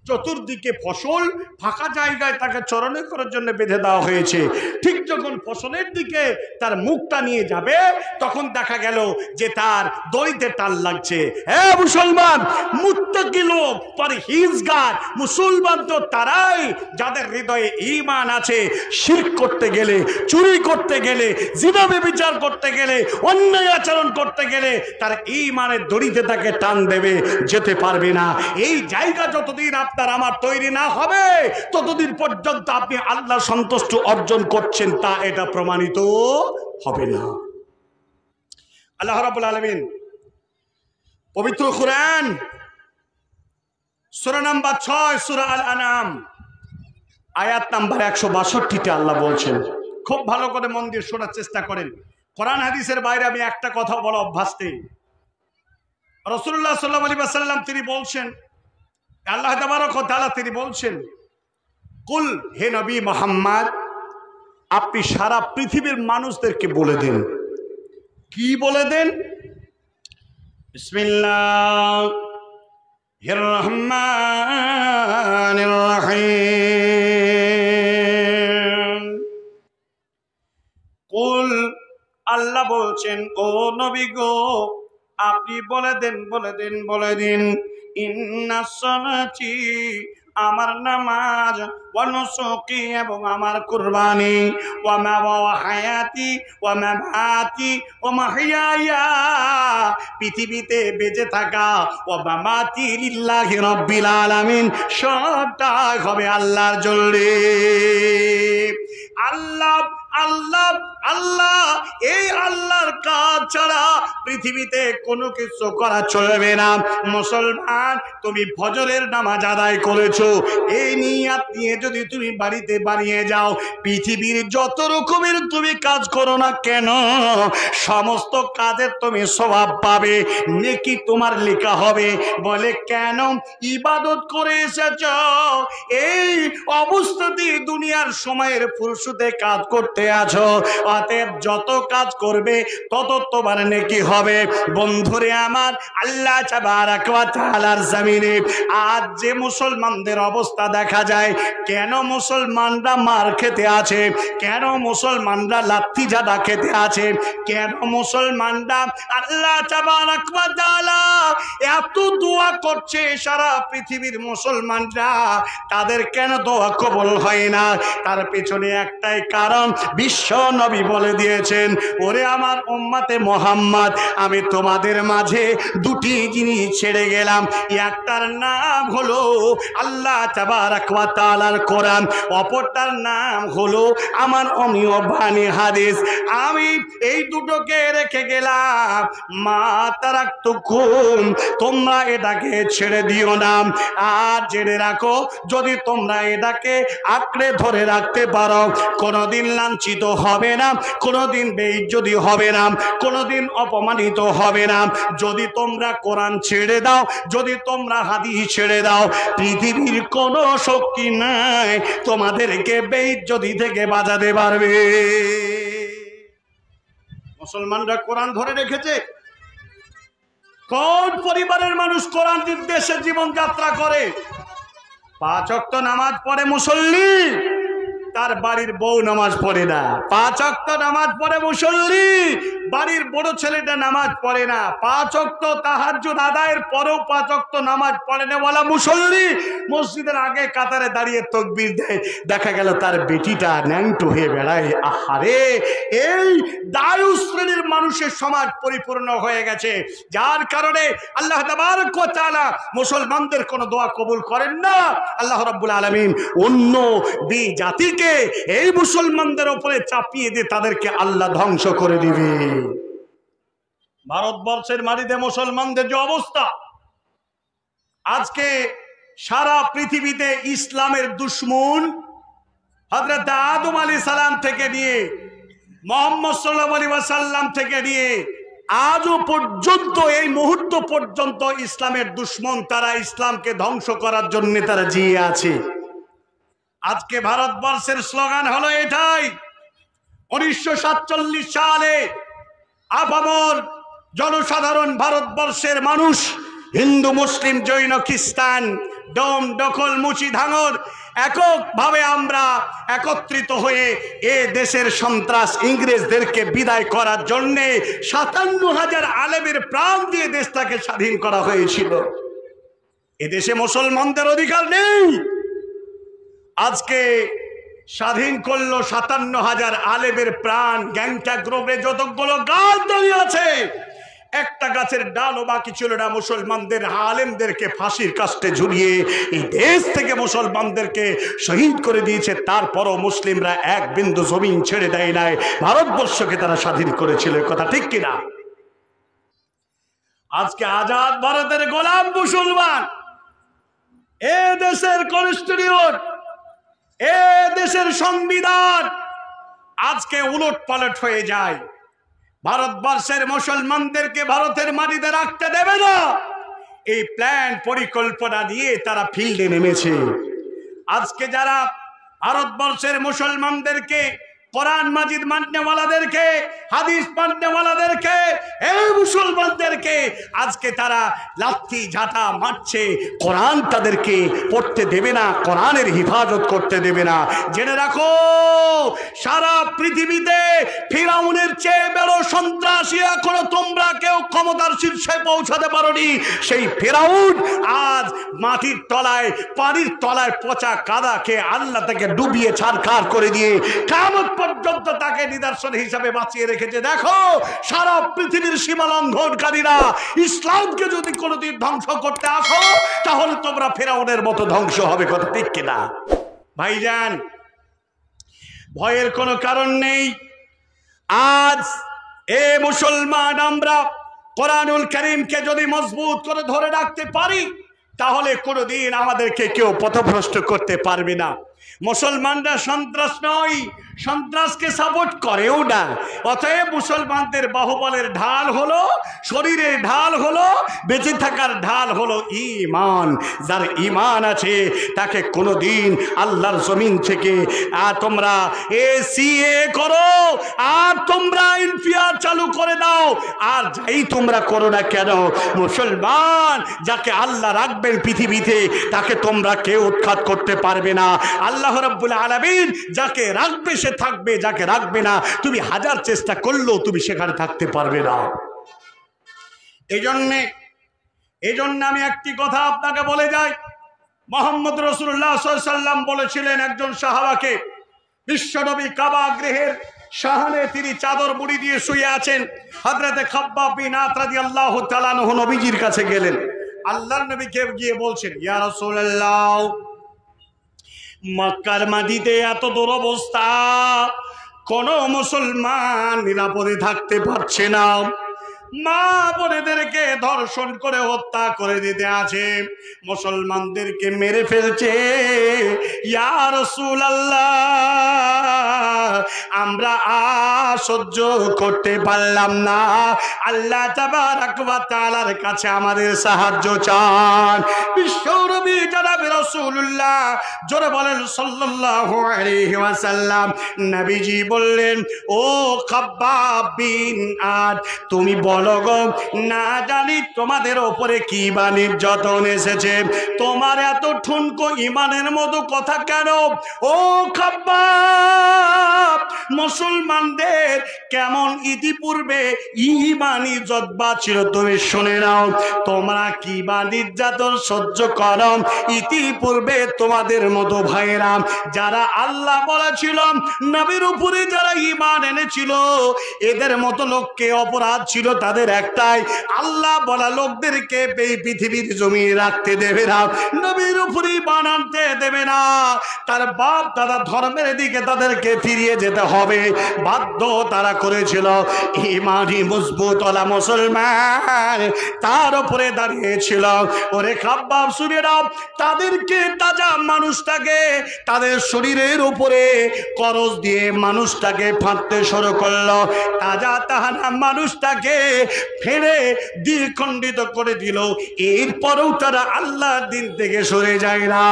চতুর্দিকে ফসল, ফাঁকা জায়গায় তাকে চরণে করার জন্য বেঁধে দেওয়া হয়েছে। ঠিক যখন ফসলের দিকে তার মুখটা নিয়ে যাবে, তখন দেখা গেল যে তার দড়িতে টান লাগছে। হ্যাঁ মুসলমান, মুত্তাকি লোক, পরহেজগার মুসলমান তো তারাই যাদের হৃদয়ে ঈমান আছে। শিরক করতে গেলে, চুরি করতে গেলে, জিনা ব্যভিচার করতে গেলে, অন্যায় আচরণ করতে গেলে তার ঈমানের দড়িতে তাকে টান দেবে, যেতে পারবে না। এই জায়গা যতদিন আপনার আমার তৈরি না হবে, ততদিন পর্যন্ত আপনি আল্লাহ সন্তুষ্টি অর্জন করছেন তা এটা প্রমাণিত হবে না। আল্লাহ রাব্বুল আলামিন পবিত্র কোরআন সূরা নাম্বার 6, সূরা আল আনআম, আয়াত নাম্বার 162-তে আল্লাহ বলছেন, খুব ভালো করে মন দিয়ে শোনার চেষ্টা করেন। কোরআন হাদিসের বাইরে আমি একটা কথা বলা অভ্যাস নেই। রাসূলুল্লাহ সাল্লাল্লাহু আলাইহি ওয়াসাল্লাম তিনি বলছেন, আল্লাহ তাবারক ওয়া তাআলা তিনি বলছেন, কুল, হে নবী মুহাম্মদ, আপনি সারা পৃথিবীর মানুষদেরকে বলে দেন। কি বলে দেন? বিসমিল্লাহির রহমানির রহিম। কুল, আল্লাহ বলছেন, ও নবী গো, আপনি বলে দেন, বলে দেন, বলে দিন, ইন্না সলাতি, আমার নামাজ, ওয়া নুসুকি, এবং আমার কুরবানি, ওয়া হায়াতি, ওয়া মামাতি, ওয়া মাহইয়া, পৃথিবীতে বেঁচে থাকা, ওয়া মামাতি লিল্লাহি রাব্বিল আলামিন, সবটা হবে আল্লাহর জন্য। আল্লাহ আল্লাহ আল্লাহ, এই আল্লাহর কাজ ছাড়া পৃথিবীতে কোনো কিছু করা চলবে না। মুসলমান, তুমি ফজরের নামাজ আদায় করেছো, এই নিয়াত নিয়ে যদি তুমি বাড়িতে বানিয়ে যাও, পৃথিবীর যত রকমের তুমি কাজ করো না কেন, সমস্ত কাজের তুমি সওয়াব পাবে, নেকি তোমার লেখা হবে। বলে কেন? ইবাদত করে এসেছ, এই অবস্থাতে দুনিয়ার সময়ের ফুরসতে কাজ করতে আছো, অতএব যত কাজ করবে তত তোমার নেকি হবে। বন্ধুরে আমার, আল্লাহ তাবারক ওয়া তাআলার জমিনে আজ যে মুসলমানদের অবস্থা দেখা যায়, কেন মুসলমানরা মার খেতে আছে, কেন মুসলমানরা লাথি ঝাঁটা খেতে আছে, কেন মুসলমানরা আল্লাহ তাবারক ওয়া তাআলা এত দোয়া করছে, সারা পৃথিবীর মুসলমানরা, তাদের কেন দোয়া কবুল হয় না? তার পেছনে একটাই কারণ, বিশ্ব নবী বলে দিয়েছেন, ওরে আমার উম্মতে মুহাম্মদ, আমি তোমাদের মাঝে দুটি জিনিস ছেড়ে গেলাম, একটার নাম হলো আল্লাহ তাবারক ওয়া তাআলার কোরআন, অপরটার নাম হলো আমার অমীয় বাণী হাদিস। আমি এই দুটোকে রেখে গেলাম, মা তারাকতুকুম, তোমরা এটাকে ছেড়ে দিও না। আর জেনে রাখো, যদি তোমরা এটাকে আঁকড়ে ধরে রাখতে পারো, কোনোদিন লাঞ্ছিত হবে না, কোনোদিন বেইজ্জতি হবে না, কোনোদিন অপমানিত হবে না। যদি তোমরা কোরআন ছেড়ে দাও, যদি তোমরা হাদিস ছেড়ে দাও, পৃথিবীর কোনো শক্তি নাই তোমাদেরকে বেইজ্জতি থেকে বাঁচাতে পারবে। মুসলমানরা কোরআন ধরে রেখেছে, কোন পরিবারের মানুষ কোরআন নির্দেশে জীবনযাত্রা করে? 5 ওয়াক্ত নামাজ পড়ে মুসল্লি, তার বাড়ির বউ নামাজ পড়ে না। 5 ওয়াক্ত নামাজ পড়ে মুসল্লি, বাড়ির বড় ছেলেটা নামাজ পড়ে না। 5 ওয়াক্ত তাহাজ্জুদ আদায়ের পরেও 5 ওয়াক্ত নামাজ পড়ে না বলা মুসল্লি মসজিদের আগে কাতারে দাঁড়িয়ে তাকবীর দেয়, দেখা গেল তার বেটিটা ন্যাংটো হয়ে বেড়ায়। আহারে, এই দায়ু শ্রেণীর মানুষের সমাজ পরিপূর্ণ হয়ে গেছে, যার কারণে আল্লাহ তাবারক ওয়া তাআলা মুসলমানদের কোনো দোয়া কবুল করেন না। আল্লাহ রাব্বুল আলামিন অন্য জাতিকে এই মুসলমানদের উপরে চাপিয়ে দিয়ে তাদেরকে আল্লাহ ধ্বংস করে দিবে। ভারতবর্ষের মাটিতে মুসলমানদের যে অবস্থা, আজকে সারা পৃথিবীতে ইসলামের দুশমন হযরত আদম আলাইহিস সালাম থেকে নিয়ে মুহাম্মদ সাল্লাল্লাহু আলাইহি ওয়াসাল্লাম থেকে নিয়ে আজও পর্যন্ত, এই মুহূর্ত পর্যন্ত ইসলামের দুশমন, তারা ইসলামকে ধ্বংস করার জন্য তারা জিয়ে আছে। আজকে ভারতবর্ষের স্লোগান হলো এটাই। 1947 সালে আপামর জনসাধারণ ভারতবর্ষের মানুষ, হিন্দু মুসলিম জৈন খ্রিস্টান, ডোম ডকল মুচি ধাঙর, এককভাবে আমরা একত্রিত হয়ে এ দেশের সন্ত্রাস ইংরেজদেরকে বিদায় করার জন্যে 57,000 আলেমের প্রাণ দিয়ে দেশটাকে স্বাধীন করা হয়েছিল। এদেশে মুসলমানদের অধিকার নেই। আজকে স্বাধীন করলো 57,000 আলেমের প্রাণ। গ্যাংটক গ্রোভে যতগুলো গাছ দাঁড়িয়ে আছে, একটা গাছের ডালও বাকি ছিল না মুসলমানদের আলেমদেরকে ফাঁসির কাস্টে ঝুলিয়ে এই দেশ থেকে মুসলমানদেরকে শহীদ করে দিয়েছে। তারপরও মুসলিমরা এক বিন্দু জমিন ছেড়ে দেয় নাই, ভারতবর্ষকে তারা স্বাধীন করেছিল। কথা ঠিক কিনা? আজকে আজাদ ভারতের গোলাম মুসলমান, এ দেশের কনস্টিটিউশন, এ দেশের সংবিধান আজকে উলট পালট হয়ে যায়। ভারতবর্ষের মুসলমানদেরকে ভারতের মাটিতে রাখতে দেবে না, এই প্ল্যান পরিকল্পনা নিয়ে তারা ফিল্ডে নেমেছে। আজকে যারা ভারতবর্ষের মুসলমানদেরকে, কোরআন মাজিদ মাননেওয়ালাদেরকে, হাদিস মাননেওয়ালাদেরকে, এই মুসলমানদেরকে আজকে তারা লাঠি ঝাঁটা মারছে, কোরআন তাদেরকে পড়তে দেবে না, কোরআনের হিফাজত করতে দেবে না। জেনে রাখো, সারা পৃথিবীতে ফিরাউনের চেয়ে বড় সন্ত্রাসী এখনো তোমরা কেউ ক্ষমতার শীর্ষে পৌঁছাতে পারোনি। সেই ফিরাউন আজ মাটির তলায়, পানির তলায় পচা কাদা খেয়ে আল্লাহ তাকে ডুবিয়ে ছারখার করে দিয়ে কিয়ামত পর্যন্ত তাকে নিদর্শন হিসাবে বাঁচিয়ে রেখেছে। দেখো, সারা পৃথিবীর সীমা লঙ্ঘনকারীরা ইসলামকে যদি কোনোদিন ধ্বংস করতে আসো, তাহলে তোমরা ফিরাউনের মতো ধ্বংস হবে। কথা ঠিক কিনা? ভাইজান, ভয়ের কোনো কারণ নেই। আজ এ মুসলমান আমরা কোরআনুল কারীমকে যদি মজবুত করে ধরে রাখতে পারি, তাহলে কোনোদিন আমাদেরকে কেউ পথভ্রষ্ট করতে পারবে না। মুসলমানরা সন্ত্রাস নয়, সন্ত্রাসকে সাপোর্ট করেও না। অতএব মুসলমানদের বাহুবলের ঢাল হলো, শরীরের ঢাল হলো, বেঁচে থাকার ঢাল হলো ঈমান। যার ঈমান আছে তাকে কোনোদিন আল্লাহর জমিন থেকে তোমরা সিএ করো, আর তোমরা ইনফিয়ার চালু করে দাও, আর যাই তোমরা করো না কেন, মুসলমান যাকে আল্লাহ রাখবেন পৃথিবীতে, তাকে তোমরা কেউ উৎখাত করতে পারবে না। আল্লাহ রাব্বুল আলামিন যাকে রাখবে সে থাকবে, যাকে রাখবে না তুমি হাজার চেষ্টা করলেও তুমি সেখানে থাকতে পারবে না। এই জন্য আমি একটি কথা আপনাকে বলে যাই। মুহাম্মদ রাসূলুল্লাহ সাল্লাল্লাহু আলাইহি ওয়াসাল্লাম বলেছিলেন একজন সাহাবাকে, বিশ্বনবী কাবা গৃহের শাহানে তিনি চাদর মুড়ি দিয়ে শুয়ে আছেন। হযরতে খাব্বাব বিন আত রাদিয়াল্লাহু তাআলা আনহু নবীজির কাছে গেলেন। আল্লাহর নবীকে গিয়ে বলছেন, ইয়া রাসূলুল্লাহ, মক্কার মাটিতে এত দুরবস্থা, কোন মুসলমান নিরাপদে থাকতে পারছে না। মা বোনেদেরকে ধর্ষণ করে হত্যা করে দিতে আছে, মুসলমানদেরকে মেরে ফেলছে। ইয়া রাসূলুল্লাহ, আমরা সহ্য করতে পারলাম না। আল্লাহ তাবারক ওয়া তাআলার কাছে আমাদের সাহায্য চান। বিশ্বনবী জনাবে রাসূলুল্লাহ, জোরে বলেন সাল্লাল্লাহু আলাইহি ওয়াসাল্লাম। নবীজি বললেন, ও খাব্বাব বিন আদ, তুমি বলো গো, না জানি তোমাদের ওপরে কি বা নির্যাতন এসেছে, তোমার এত ঠুনকো ইমানের মতো কথা কেন? ও খাব্বাব, মুসলমানদের কেমন ইতিপূর্বে ইমানি জজ্বা ছিল তুমি শুনে নাও। তোমরা কি বা নির্যাতন সহ্য করো ইতিপূর্বে তোমাদের মতো ভাইয়েরা যারা আল্লাহ বলেছিল, নবীর উপরে যারা ঈমান এনেছিল, এদের মতো লোককে অপরাধ ছিল তাদের একটাই, আল্লাহ বলা লোকদেরকে এই পৃথিবীর জমিনে রাখতে দেবে না, নবীর উপরে ঈমান আনতে দেবে না, তার বাপ দাদা ধর্মের দিকে তাদেরকে ফিরিয়ে যেতে হবে, বাধ্য তারা করেছিল। ঈমানি মজবুত ওলা মুসলমান তার উপরে দাঁড়িয়েছিল। ওরে খাব্বাব শুনে নাও, তাদেরকে তাজা মানুষটাকে তাদের শরীরের উপরে করজ দিয়ে মানুষটাকে ফাঁদতে শুরু করলো, তাজা তাহারা মানুষটাকে ফেলে দ্বিখণ্ডিত করে দিল। এরপরেও তারা আল্লাহর দিন থেকে সরে যায় না।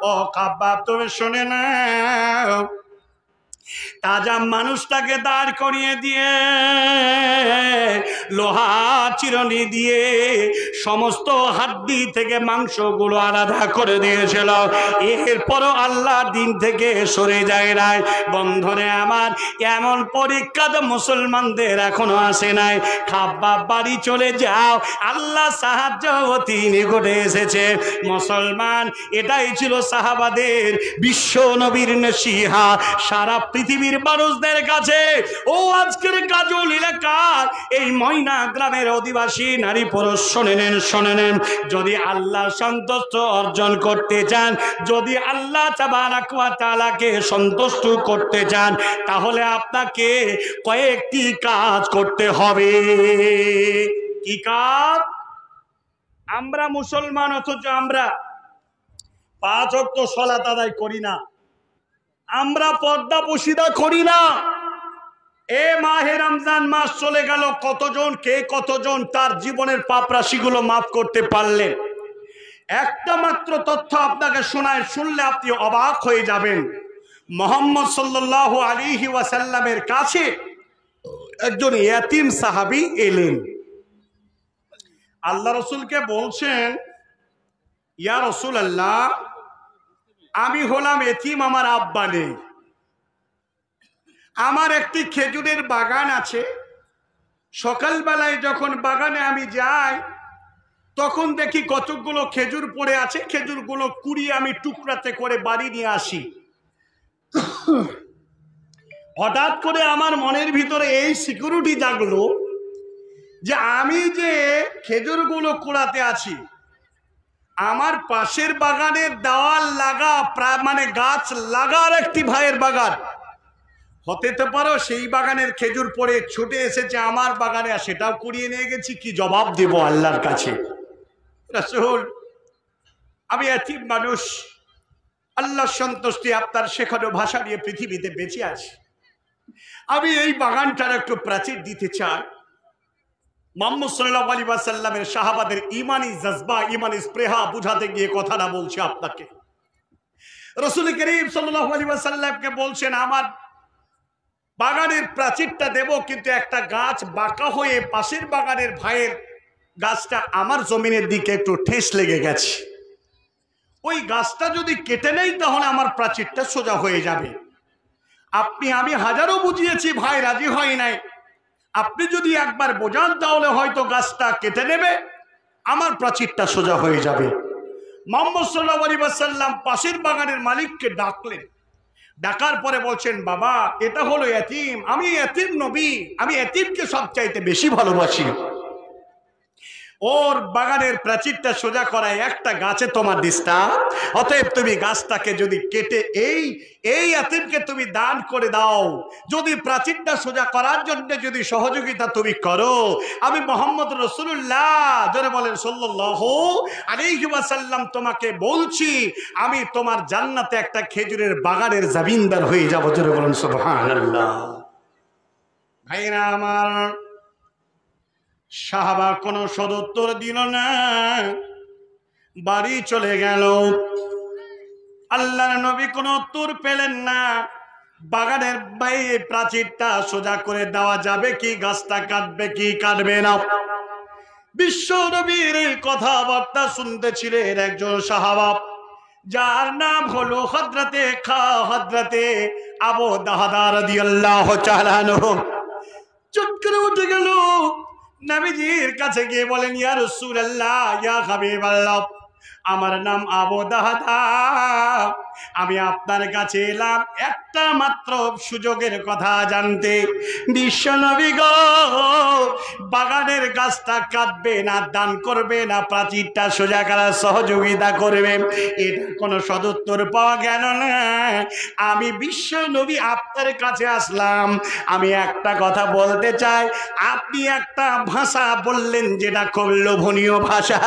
ও খাব্বাব তুমি শুনে নাও, তাজা মানুষটাকে দাঁড় করিয়ে দিয়ে লোহা চিরুনি দিয়ে সমস্ত হাড্ডি থেকে মাংসগুলো আলাদা করে দিয়েছিল। এরপরও আল্লাহর দিন থেকে সরে যায় নাই। বন্ধনে আমার, এমন পরীক্ষা তো মুসলমানদের এখনো আসে নাই। খাব্বাব বাড়ি চলে যাও, আল্লাহ সাহায্য অতি নিকটে এসেছে। মুসলমান, এটাই ছিল সাহাবাদের বিশ্ব নবীর নসিহা সারা পৃথিবীর মানুষদের কাছে। ও আজকের কাজল এলাকার এই ময়না গ্রামের অধিবাসী নারী পুরুষ শুনে নেন, শুনে নেন, যদি আল্লাহ সন্তুষ্ট অর্জন করতে চান, যদি আল্লাহ তাবারাক ওয়া তাআলাকে সন্তুষ্ট করতে চান, তাহলে আপনাকে কয়েকটি কাজ করতে হবে। কি কাজ? আমরা মুসলমান, অথচ আমরা 5 ওয়াক্ত সালাত আদায় করি না, আমরা পর্দা পশিদা করি না। এ মাহে রমজান মাস চলে গেল, কতজন তার জীবনের পাপ রাশিগুলো মাফ করতে পারলেন? একটা মাত্র তথ্য আপনাকে শোনায়, শুনলে আপনি অবাক হয়ে যাবেন। মুহাম্মদ সাল্লাল্লাহু আলাইহি ওয়াসাল্লামের কাছে একজন ইয়াতীম সাহাবী এলেন। আল্লাহ রাসূলকে বলছেন, ইয়া রাসূলুল্লাহ, আমি হলাম এতিম, আমার আব্বা নেই, আমার একটি খেজুরের বাগান আছে। সকালবেলায় যখন বাগানে আমি যাই, তখন দেখি কতগুলো খেজুর পড়ে আছে, খেজুরগুলো কুড়িয়ে আমি টুকরাতে করে বাড়ি নিয়ে আসি। হঠাৎ করে আমার মনের ভিতরে এই সিকিউরিটি জাগলো যে আমি যে খেজুরগুলো কুড়াতে আছি, আমার পাশের বাগানের দেওয়াল লাগা, মানে গাছ লাগার একটি ভাইয়ের বাগান হতে তো পারো, সেই বাগানের খেজুর পড়ে ছুটে এসেছে আমার বাগানে, আর সেটাও কুড়িয়ে নিয়ে গেছি। কি জবাব দেব আল্লাহর কাছে? রাসূল, আমি এতিম মানুষ, আল্লাহর সন্তুষ্টি আপনার শেখানো ভাষা নিয়ে পৃথিবীতে বেঁচে আছি, আমি এই বাগানটার একটু প্রাচীর দিতে চাই। মুহাম্মদ সাল্লাল্লাহু আলাইহি ওয়াসাল্লামের সাহাবাদের ঈমানি জজবা, ঈমানি স্পৃহা বুঝাতে গিয়ে কথাটা বলছি আপনাকে। রাসূল করিম সাল্লাল্লাহু আলাইহি ওয়াসাল্লামকে বলছেন, আমার বাগানের প্রাচীরটা দেব, কিন্তু একটা গাছ বাঁকা হয়ে পাশের বাগানের ভাইয়ের গাছটা আমার জমিনের দিকে একটু ঠেস লেগে গেছে, ওই গাছটা যদি কেটে নেই তাহলে আমার প্রাচীরটা সোজা হয়ে যাবে। আমি হাজারো বুঝিয়েছি, ভাই রাজি হয় নাই। আপনি যদি একবার বোঝান তাহলে হয়তো গাছটা কেটে নেবে, আমার প্রাচীরটা সোজা হয়ে যাবে। মুহাম্মদ সাল্লাল্লাহু আলাইহি ওয়াসাল্লাম পাশের বাগানের মালিককে ডাকলেন। ডাকার পরে বলছেন, বাবা, এটা হলো এতিম, আমি এতিম নবী, আমি এতিমকে সবচাইতে বেশি ভালোবাসি। ওর বাগানের প্রাচীরটা সোজা করায় একটা গাছে তোমার ডিস্টার্ব, অতএব তুমি গাছটাকে যদি কেটে এই এতিমকে তুমি দান করে দাও, যদি প্রাচীরটা সোজা করার জন্য যদি সহযোগিতা তুমি করো, আমি মুহাম্মদ রাসূলুল্লাহ, যারা বলেন সাল্লাল্লাহু আলাইহি ওয়াসাল্লাম, তোমাকে বলছি আমি তোমার জান্নাতে একটা খেজুরের বাগানের জমিনদার হয়ে যাব। যারা বলেন সুবহানাল্লাহ। ভাইরা আমার, সাহাবা কোনো সদুত্তর দিল না, বাড়ি চলে গেল। আল্লাহর নবী কোনো উত্তর পেলেন না। বাগানের বাইরে প্রাচীরটা সোজা করে দেওয়া যাবে কি, গাছটা কাটবে কি কাটবে না। বিশ্ব নবীর এই কথাবার্তা শুনতেছিলেন একজন সাহাবা, যার নাম হলো হযরতে আবু দাহদা রাদিয়াল্লাহু তাআলা আনহু। চট করে উঠে গেল, নবীজির কাছে গিয়ে বলেন, ইয়া রাসূলুল্লাহ, ইয়া হাবিবাল্লাহ, আমার নাম আবু দাহদা, আমি আপনার কাছে এলাম একটা মাত্র সুযোগের কথা জানতে। বিশ্বনবী গো, বাগানের গাছটা কাটবে না, দান করবে না, প্রাচীরটা সোজা করার সহযোগিতা করবে, এটা কোনো সদুত্তর পাওয়া গেল না। আমি বিশ্বনবী আপনার কাছে আসলাম, আমি একটা কথা বলতে চাই। আপনি একটা ভাষা বললেন যেটা খুব লোভনীয় ভাষা,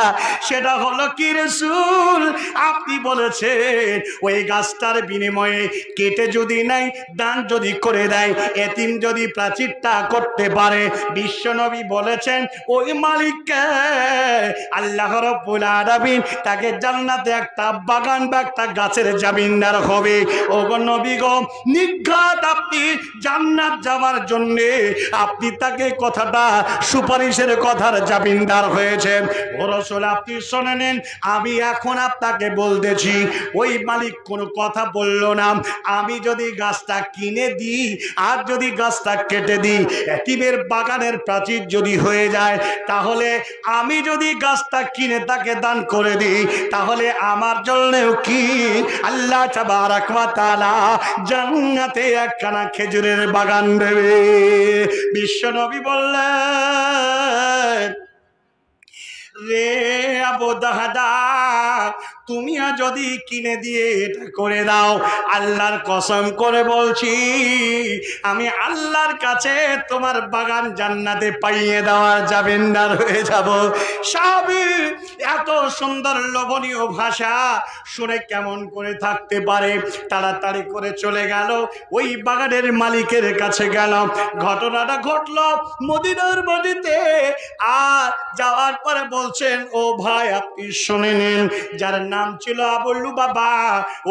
সেটা হলো কি রাসূল, আপনি বলেছেন ওই গাছটার বিনিময়ে কেটে যদি নাই, দান যদি করে দেয়, এতিম যদি প্রাচীরটা করতে পারে, বিশ্বনবী বলেছেন ওই মালিককে আল্লাহ রাব্বুল আলামিন তাকে জান্নাতে একটা বাগান বা একটা গাছের জামিনদার হবে। ওগো নবী গো, নিঘাত আপনি জান্নাত যাওয়ার জন্য আপনি তাকে কথাটা সুপারিশের কথার জামিনদার হয়েছে। ও রাসূল, আপনি শুনে নেন, আমি এখন আপনাকে বলতেছি, ওই মালিক কোনো কথা বলল না। আমি যদি গাছটা কিনে দিই আর যদি গাছটা কেটে দিই, এতিমের বাগানের প্রাচীর যদি হয়ে যায়, তাহলে আমি যদি গাছটা কিনে তাকে দান করে দিই, তাহলে আমার জন্যও কি আল্লাহ তাবারাক ওয়া তাআলা জান্নাতে একখানা খেজুরের বাগান দেবে। বিশ্বনবী বললেন, রে আবু দাহদা, তুমিও যদি কিনে দিয়ে এটা করে দাও, আল্লাহর কসম করে বলছি, আমি আল্লাহর কাছে তোমার বাগান জান্নাতে পাইয়ে দেওয়ার জামিনদার হয়ে যাব। সাহাবী এত সুন্দর লোভনীয় ভাষা শুনে কেমন করে থাকতে পারে, তাড়াতাড়ি করে চলে গেল, ওই বাগানের মালিকের কাছে গেল। ঘটনাটা ঘটলো মদিনার মাটিতে। আর যাওয়ার পরে বলছেন, ও ভাই, আপনি শুনে নিন, যার নাম ছিল আবু লুবাবা,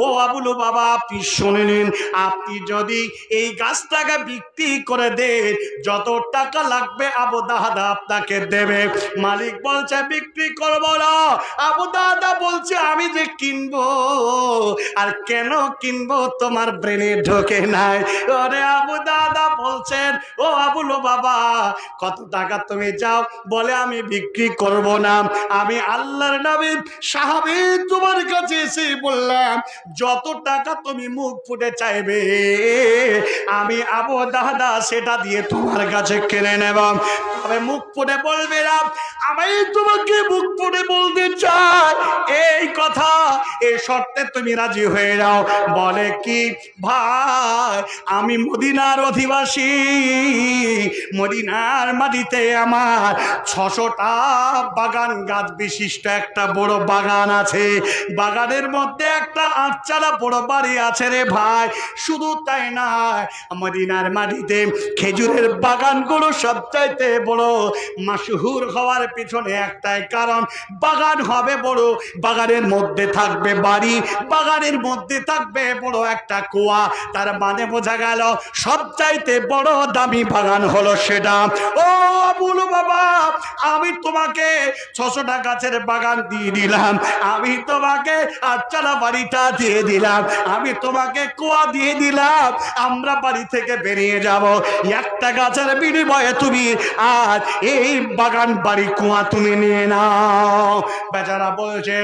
ও আবু লুবাবা, আপনি শুনে নিন, আপনি যদি এই গাছটাকে বিক্রি করে দেন, যত টাকা লাগবে আবু দাহদা আপনাকে দেবে। মালিক বলছে বিক্রি করবো না। আবু দাহদা বলছে আমি যে কিনবো, আর কেন কিনবো তোমার ব্রেনে ঢোকে নাই। ওরে আবু দাহদা বলছেন, ও আবু লুবাবা, কত টাকা তুমি যাও? বলে আমি বিক্রি করব না, আমি আল্লাহর নবীর সাহাবী, তোমার কাছে এসে বললাম যত টাকা তুমি মুখ ফুটে চাইবে আমি আবু দাহদা সেটা দিয়ে তোমার কাছে কিনে নেব। তবে মুখ ফুটে বলবে না, আমি তোমাকে মুখ ফুটে বলতে চাই এই কথা, এই শর্তে তুমি রাজি হয়ে যাও। বলে কি? ভাই, আমি মদিনার অধিবাসী, মদিনার মাটিতে আমার 600টা বাগান গাছ বিশিষ্ট একটা বড় বাগান আছে, বাগানের মধ্যে একটা আটচালা বড় বাড়ি আছে রে ভাই। শুধু তাই না, মদিনার মাটিতে খেজুরের বাগানগুলো সবচাইতে বড়। মাশহুর হওয়ার পিছনে একটাই কারণ, বাগান হবে বড়, বাগানের মধ্যে থাকবে বাড়ি, বাগানের মধ্যে থাকবে বড় একটা কুয়া। তার মানে বোঝা গেল সবচাইতে বড় দামি বাগান হলো সেটা। ও বলো বাবা, আমি তোমাকে 600টা গাছের বাগান দিয়ে দিলাম, আমি তোমাকে আটচালা বাড়িটা দিয়ে দিলাম, আমি তোমাকে কুয়া দিয়ে দিলাম, আমরা বাড়ি থেকে বেরিয়ে যাব, একটা গাছের বিনিময়ে তুমি আর এই বাগান বাড়ি কুয়া তুমি নিয়ে নাও। বেচারা বলছে,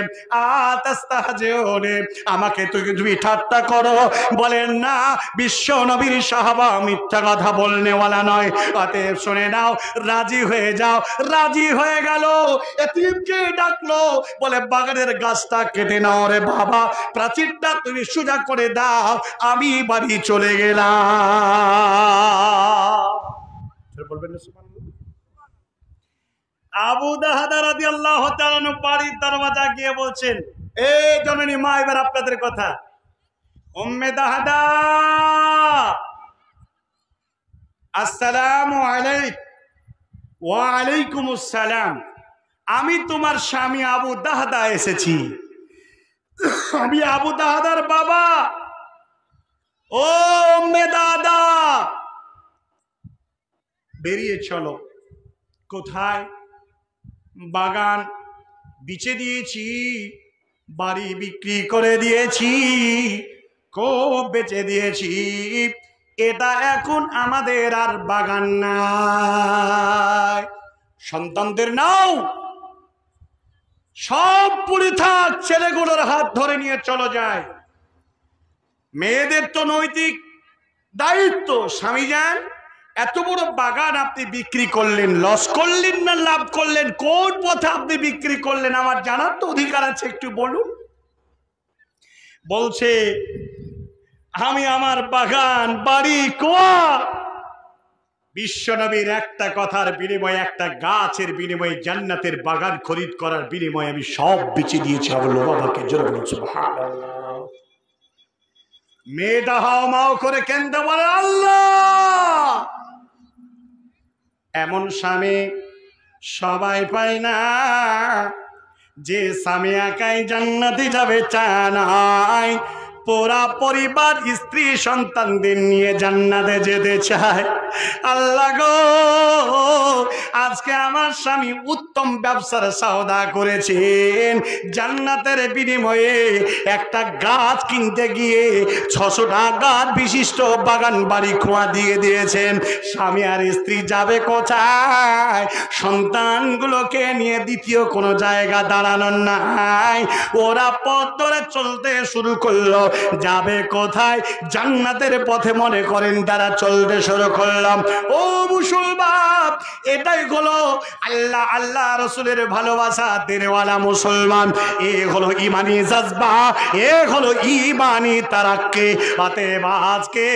আমাকে তুমি ঠাট্টা করো? বলেন না, বিশ্ব নবীর সাহাবা মিথ্যা কথা বলনেওয়ালা নয়, অতএব শুনে নাও, রাজি হয়ে যাও। রাজি হয়ে গেল, এতিমকে ডাকলো, বলে বাগানের গাছটা কেটে নাও রে বাবা, প্রাচীরটা তুমি সোজা করে দাও, আমি বাড়ি চলে গেলাম। বলবেন না সুবহানাল্লাহ? আবু দাহদা রাদিয়াল্লাহু তাআলা বাড়ির দরওয়াজা গিয়ে বলছেন, এই জননী মা, এবার আপনাদের কথা। উম্মে দাহদা, আসসালামু আলাইকুম। ওয়া আলাইকুমুস সালাম। আমি তোমার স্বামী আবু দাহদা এসেছি। আমি আবু দাদার বাবা। ও দাদা, বেরিয়ে চলো। কোথায়? বাগান বিচে দিয়েছি, বাড়ি বিক্রি করে দিয়েছি, খুব বেচে দিয়েছি। এটা এখন আমাদের আর বাগান নাই। সন্তানদের নাও, সব পুরি থাক, ছেলেগুলোর হাত ধরে নিয়ে চলো যায়। মেয়েদের তো নৈতিক দায়িত্ব। স্বামী যান, এত বড় বাগান আপনি বিক্রি করলেন, লস করলেন না লাভ করলেন? কোন পথে আপনি বিক্রি করলেন? আমার জানার তো অধিকার আছে, একটু বলুন। বলছে আমি আমার বাগান, বাড়ি, কুয়া, বিশ্বনবীর একটা কথার বিনিময়ে, একটা গাছের বিনিময়ে, জান্নাতের বাগান খরিদ করার বিনিময়ে আমি সব বেচে দিয়েছি। আমার বাবাকে জোরে বলুন সুবহানাল্লাহ। মেয়েটা হাও মাও করে কেন্দ্র বলে আল্লাহ, এমন স্বামী সবাই পায় না। যে স্বামী একাই জান্নাতে যাবে চায়, পুরা পরিবার স্ত্রী সন্তানদের নিয়ে জান্নাতে যেতে চায়। আল্লাহ গো, আজকে আমার স্বামী উত্তম ব্যবসার সওদা করেছেন, জান্নাতের বিনিময়ে একটা গাছ কিনতে গিয়ে 600টা গাছ বিশিষ্ট বাগান বাড়ি খোয়া দিয়ে দিয়েছেন। স্বামী আর স্ত্রী যাবে কোথায়? সন্তানগুলোকে নিয়ে দ্বিতীয় কোনো জায়গা দাঁড়ানোর নাই, ওরা পথ ধরে চলতে শুরু করলো। যাবে কোথায়? জান্নাতের পথে মনে করেন তারা চলতে শুরু করলাম। ও মুসলমান, এটাই হলো আল্লাহ আল্লাহ রসুলের ভালোবাসা দেওয়ালা মুসলমান। এ হলো ইমানি জজবা, এ হলো ইমানি তারাক্কি। অতএব আজকে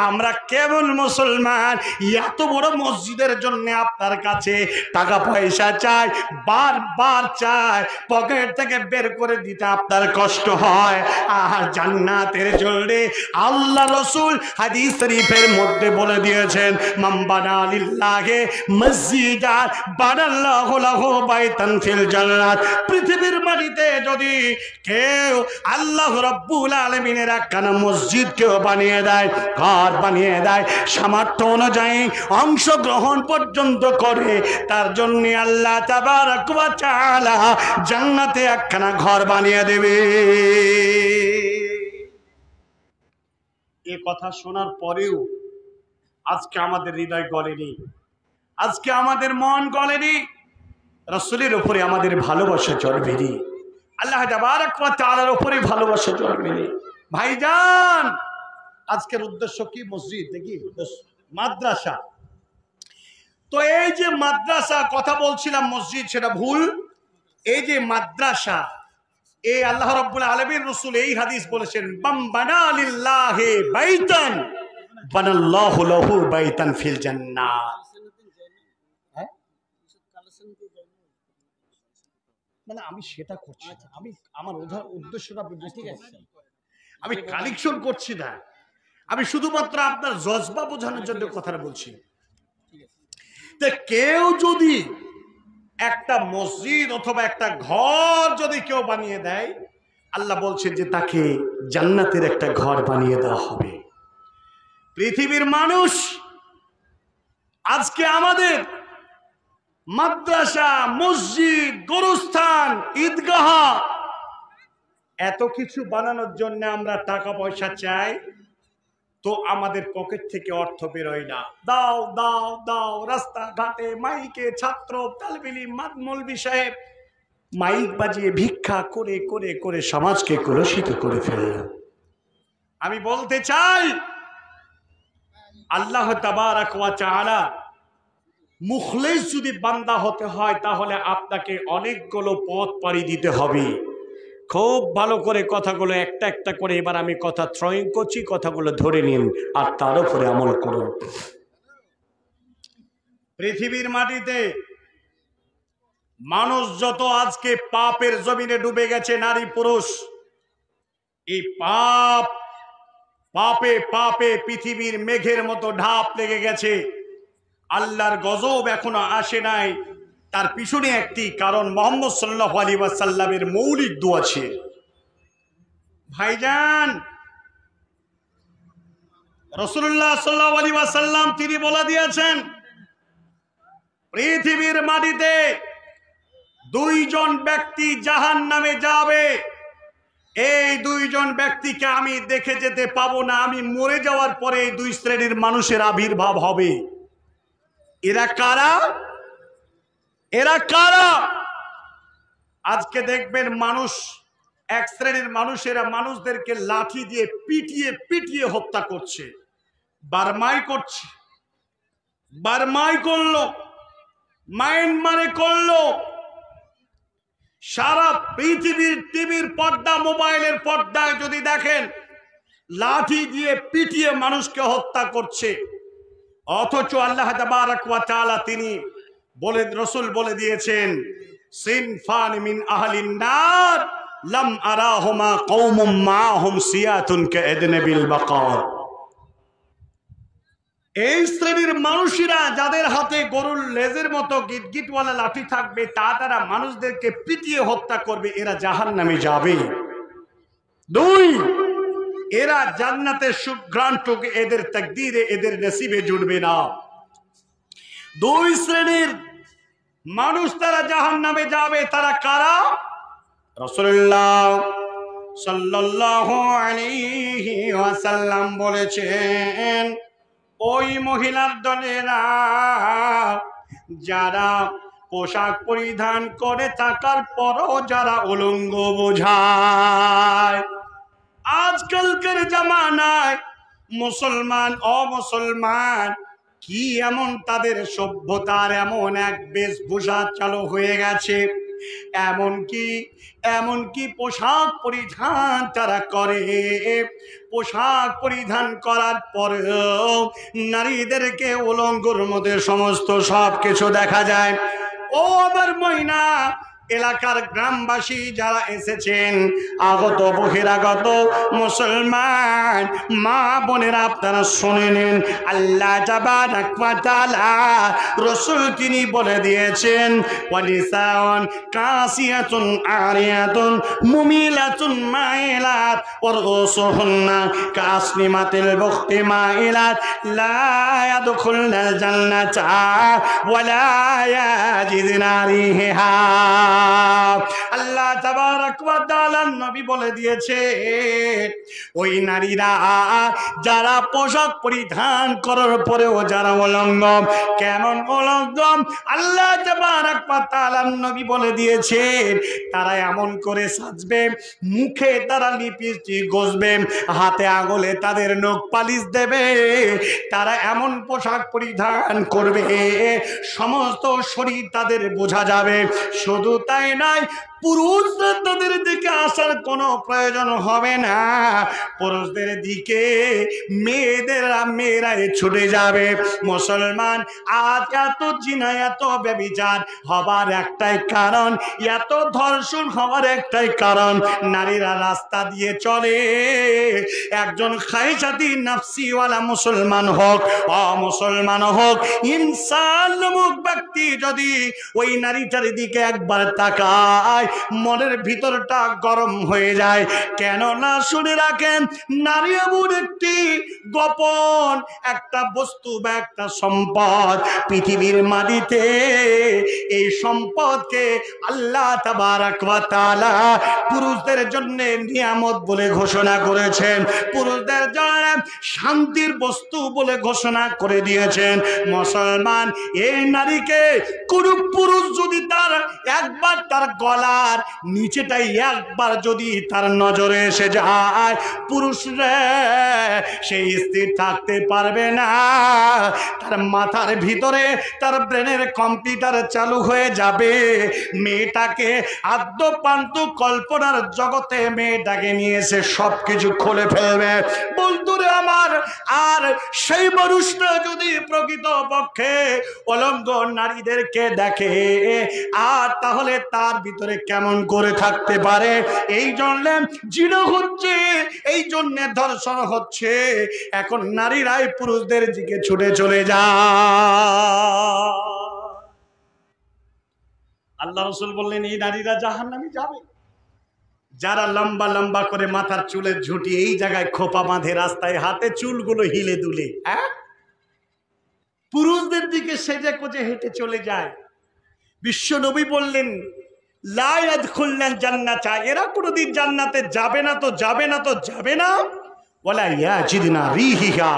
আমরা কেমন মুসলমান, এত বড় মসজিদের জন্য আপনার কাছে টাকা পয়সা চাই, বারবার চাই, পকেট থেকে বের করে দিতে আপনার কষ্ট হয়। আর জান্নাতের জন্য আল্লাহ রসুল হাদিস শরীফের মধ্যে বলে দিয়েছেন, মান বানা লিল্লাহি মসজিদান বানাল্লাহু লাহু বাইতান ফিল জান্নাত। পৃথিবীর মাটিতে যদি কেউ আল্লাহ রাব্বুল আলামিনের একখানা মসজিদ কেউ বানিয়ে দেয়, ঘর বানিয়ে দেয়, সামর্থ্য অনুযায়ী অংশগ্রহণ পর্যন্ত করে, তার জন্য আল্লাহ তাবারক ওয়া তাআলা জান্নাতে একখানা ঘর বানিয়ে দেবে। এ কথা শোনার পরেও আজকে আমাদের হৃদয় গলেনি, আজকে আমাদের মন গলেনি, রাসূলের উপরে আমাদের ভালোবাসা জন্মেনি, আল্লাহ তাবারক ওয়া তাআলার উপরে ভালোবাসা জন্মেনি। ভাইজান, আজকের উদ্দেশ্য কি? মসজিদ নাকি মাদ্রাসা? তো এই যে মাদ্রাসা কথা বলছিলাম, মসজিদ সেটা ভুল। এই যে মাদ্রাসা, এই আল্লাহ রাব্বুল আলামিন রাসূল এই হাদিস বলেছেন, মান বানা লিল্লাহি বাইতান বানাল্লাহু লাহু বাইতান ফিল জান্নাত। মানে আমি সেটা করছি না, আমি আমার উদ্দেশ্যটা আপনি বুঝতে পারছেন। আমি কালেকশন করছি না, আমি শুধুমাত্র আপনার জজবা বোঝানোর জন্য কথাটা বলছি। তো কেউ যদি একটা মসজিদ অথবা একটা ঘর যদি কেউ বানিয়ে দেয়, আল্লাহ বলছেন যে তাকে জান্নাতের একটা ঘর বানিয়ে দেওয়া হবে। পৃথিবীর মানুষ আজকে আমাদের মাদ্রাসা, মসজিদ, গোরস্থান, ঈদগাহ, এত কিছু বানানোর জন্য আমরা টাকা পয়সা চাই, তো আমাদের পকেট থেকে অর্থ বেরোয় না। দাও দাও দাও, রাস্তাঘাটে মাইকে ছাত্র তালবিলি মৌলবি সাহেব মাইক বাজিয়ে ভিক্ষা করে করে করে সমাজকে কলুষিত করে ফেলল। আমি বলতে চাই, আল্লাহ তাবারক ওয়া তাআলা মুখলেস যদি বান্দা হতে হয়, তাহলে আপনাকে অনেকগুলো পথ পাড়ি দিতে হবে। খুব ভালো করে কথাগুলো একটা একটা করে এবার আমি কথা থ্রয়িং করছি, কথাগুলো ধরে নিন আর তার উপরে আমল করুন। পৃথিবীর মাটিতে মানুষ যত আজকে পাপের জমিনে ডুবে গেছে, নারী পুরুষ, এই পাপ পাপে পাপে পৃথিবীর মেঘের মতো ঢাপ লেগে গেছে। আল্লাহর গজব এখনো আসে নাই। তার পিছনে একটি কারণ, মুহাম্মদ সাল্লাল্লাহু আলাইহি ওয়াসাল্লামের মৌলিক দোয়া আছে, ভাইজান রাসূলুল্লাহ সাল্লাল্লাহু আলাইহি ওয়াসাল্লাম তিনি বলে দিয়েছেন, পৃথিবীর মাটিতে দুইজন ব্যক্তি জাহান্নামে যাবে। এই দুইজন ব্যক্তিকে আমি দেখে যেতে পাবো না, আমি মরে যাওয়ার পরে এই দুই শ্রেণীর মানুষের আবির্ভাব হবে। এরা কারা? এরা কারা? আজকে দেখবেন মানুষ, এক শ্রেণীর মানুষেরা মানুষদেরকে লাঠি দিয়ে পিটিয়ে পিটিয়ে হত্যা করছে। বার্মায় করছে, বার্মায় করলো, মায়ানমারে করলো। সারা পৃথিবীর টিভির পর্দা, মোবাইলের পর্দায় যদি দেখেন, লাঠি দিয়ে পিটিয়ে মানুষকে হত্যা করছে। অথচ আল্লাহ তাবারাক ওয়া তাআলা তিনি বলে, রাসূল বলে দিয়েছেন, সিনফান মিন আহলিন নার লাম আরাহুমা কওমুম মাহুম সিয়াতুন কাআদনাবিল বাকার। এই শ্রেণীর মানুষেরা যাদের হাতে গরুর লেজের মতো গিটগিটওয়ালা লাঠি থাকবে, তারা মানুষদেরকে পিটিয়ে হত্যা করবে, এরা জাহান্নামে যাবে। দুই, এরা জান্নাতের সুঘ্রাণটুকু এদের তাকদীরে, এদের নসিবে জুড়বে না। দুই শ্রেণীর মানুষ তারা জাহান্নামে যাবে। তারা কারা? রাসূলুল্লাহ সাল্লাল্লাহু আলাইহি ওয়াসাল্লাম বলেছেন, ওই মহিলার দলেরা যারা পোশাক পরিধান করে থাকার পরও যারা উলঙ্গ বোঝায়। আজকালকার জামানায় মুসলমান অমুসলমান কি এমন তাদের সভ্যতার এমন এক বেশভূষা চালু হয়ে গেছে, এমনকি পোশাক পরিধান তারা করে। পোশাক পরিধান করার পরেও নারীদেরকে উলঙ্গর মধ্যে সমস্ত সব কিছু দেখা যায়। ও আমার ময়না, এলাকার গ্রামবাসী যারা এসেছেন, আগত বহিরাগত মুসলমান মা বোনেরা, আপনারা শুনে নিন। আল্লাহ তাবারাক ওয়া তাআলা রাসূল তিনি বলে দিয়েছেন, ওয়ালিসাউন কাসিয়াতুন আরিয়াতুন মুমিলাতুন মাইলাত ওয়ারসুহুন্না কাসনিমাতিল বুখতি মাইলাত লা ইয়াদখুলনাল জান্নাতা ওয়ালা ইয়াজিদুনা রিহা। আল্লাহ তাবারাক ওয়া তাআলা নবী বলে দিয়েছে, ওই নারীরা যারা পোশাক পরিধান করার পরেও যারা উলঙ্গ, কেমন উলঙ্গ? আল্লাহ তাবারাক ওয়া তাআলা নবী বলে দিয়েছে, তারা এমন করে সাজবে, মুখে তারা লিপস্টিক ঘষবে, হাতে আঙুলে তাদের নখ পালিশ দেবে, তারা এমন পোশাক পরিধান করবে সমস্ত শরীর তাদের বোঝা যাবে। শুধু তাই নয়, পুরুষরা তাদের দিকে আসার কোনো প্রয়োজন হবে না। পুরুষদের দিকে মেয়েরাই ছুটে যাবে। মুসলমান আজ এত জিনা, এত ব্যভিচার হবার একটাই কারণ, এত ধর্ষণ হওয়ার একটাই কারণ, নারীরা রাস্তা দিয়ে চলে। একজন খায়সাতি নাফসিওয়ালা মুসলমান হোক অমুসলমান হোক, ইনসান নামক ব্যক্তি যদি ওই নারীটার দিকে একবার তাকায়, মনের ভিতরটা গরম হয়ে যায়। কেন না, শুনে রাখেন, নারী এমন একটি গোপন একটা বস্তু বা একটা সম্পদ পৃথিবীর মাটিতে। এই সম্পদকে আল্লাহ তাবারাক ওয়া তাআলা পুরুষদের জন্য নিয়ামত বলে ঘোষণা করেছেন, পুরুষদের জন্য শান্তির বস্তু বলে ঘোষণা করে দিয়েছেন। মুসলমান এই নারীকে কোন পুরুষ যদি তার একবার তার গলার নিচেটাই একবার যদি তার নজরে এসে যায়, পুরুষরা সেই স্থির থাকতে পারবে না। তার মাথার ভিতরে তার ব্রেনের কম্পিউটার চালু হয়ে যাবে। মেয়েটাকে আদ্যপান্ত কল্পনার জগতে মেয়েটাকে নিয়ে এসে সবকিছু খুলে ফেলবে। বন্ধুরে আমার, আর সেই মানুষটা যদি প্রকৃত পক্ষে উলঙ্গ নারীদেরকে দেখে, আর তাহলে তার ভিতরে কেমন করে থাকতে পারে? এই জন্য জিনা হচ্ছে, এই জন্য ধর্ষণ হচ্ছে। এখন নারীরাই পুরুষদের দিকে ছুটে চলে যায়। আল্লাহ রাসূল বললেন, এই নারীরা জাহান্নামে যাবে। যারা লম্বা লম্বা করে মাথার চুলের ঝুঁটি এই জায়গায় খোপা বাঁধে, রাস্তায় হাতে চুলগুলো হিলে দুলে, হ্যাঁ, পুরুষদের দিকে সেজে কোজে হেঁটে চলে যায়। বিশ্ব নবী বললেন লা ইয়াদখুলনাল জান্নাতা, এরা কোনোদিন জান্নাতে যাবে না তো যাবে না তো যাবে না, ওয়ালা ইয়াজিদনা রিহিহা,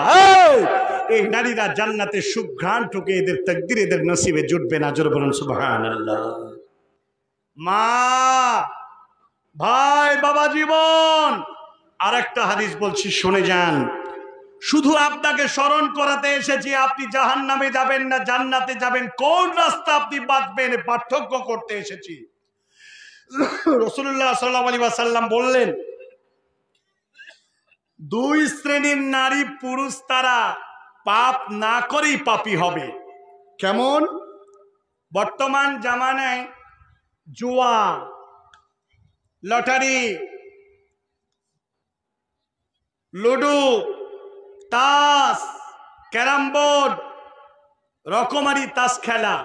এই নারীরা জান্নাতের সুঘ্রাণ ঠুকে এদের তাকদীর, এদের নসিবে জুটবে না। জোরে বলুন সুবহানাল্লাহ। মা, ভাই, বাবা জীবন, আরেকটা হাদিস বলছি, শুনে যান। শুধু আপনাকে স্মরণ করাতে এসেছি, আপনি জাহান্নামে যাবেন না জান্নাতে যাবেন, কোন রাস্তা আপনি বাঁচবেন পার্থক্য করতে এসেছি। রাসূলুল্লাহ সাল্লাল্লাহু আলাইহি ওয়াসাল্লাম বললেন, দুই শ্রেণীর নারী পুরুষ তারা পাপ না করেই পাপী হবে। কেমন? বর্তমান জামানায় জুয়া, লটারি, লুডো, তাস, ক্যারাম বোর্ড, রকমারি তাস খেলা,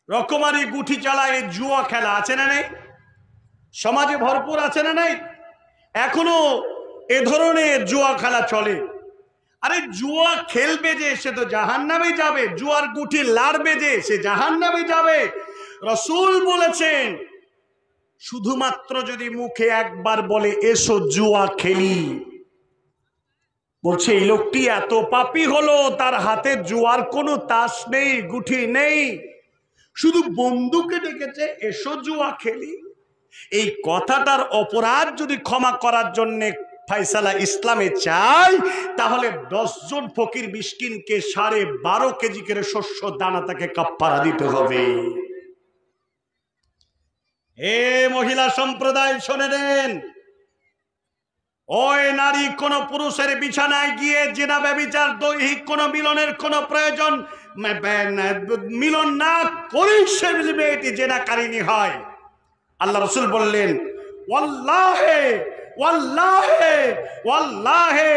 রকমারি গুটি চালা, এই জুয়া খেলা আছে না নেই? সমাজে ভরপুর আছে না নেই? এখনো এ ধরনের জুয়া খেলা চলে। আরে জুয়া খেলবে যে সে তো জাহান্নামে যাবে, জুয়ার গুটি লাড়বে যে সে জাহান্নামে যাবে। রাসূল বলেছেন শুধুমাত্র যদি মুখে একবার বলে এসো জুয়া খেলি, বলছে এই লোকটি এত পাপী হলো, তার হাতে জুয়ার কোনো তাস নেই, গুটি নেই, শুধু বন্ধুকে ডেকেছে এসো জুয়া খেলি। এই কথাটার অপরাধ যদি ক্ষমা করার জন্য ফায়সালা ইসলামে চাই, তাহলে 10 জন ফকির মিসকিনকে 12.5 কেজি করে শস্য দানা তাকে কাফারা দিতে হবে। হে মহিলা সম্প্রদায় শোনে নেন, ওই নারী কোন পুরুষের বিছানায় গিয়ে জিনা ব্যভিচার দৈহিক কোন মিলনের কোন প্রয়োজন মিলন না করেই সে মেয়েটি জিনাকারিনী হয়। আল্লাহ রাসূল বললেন ওয়াল্লাহে ওয়াল্লাহে ওয়াল্লাহে,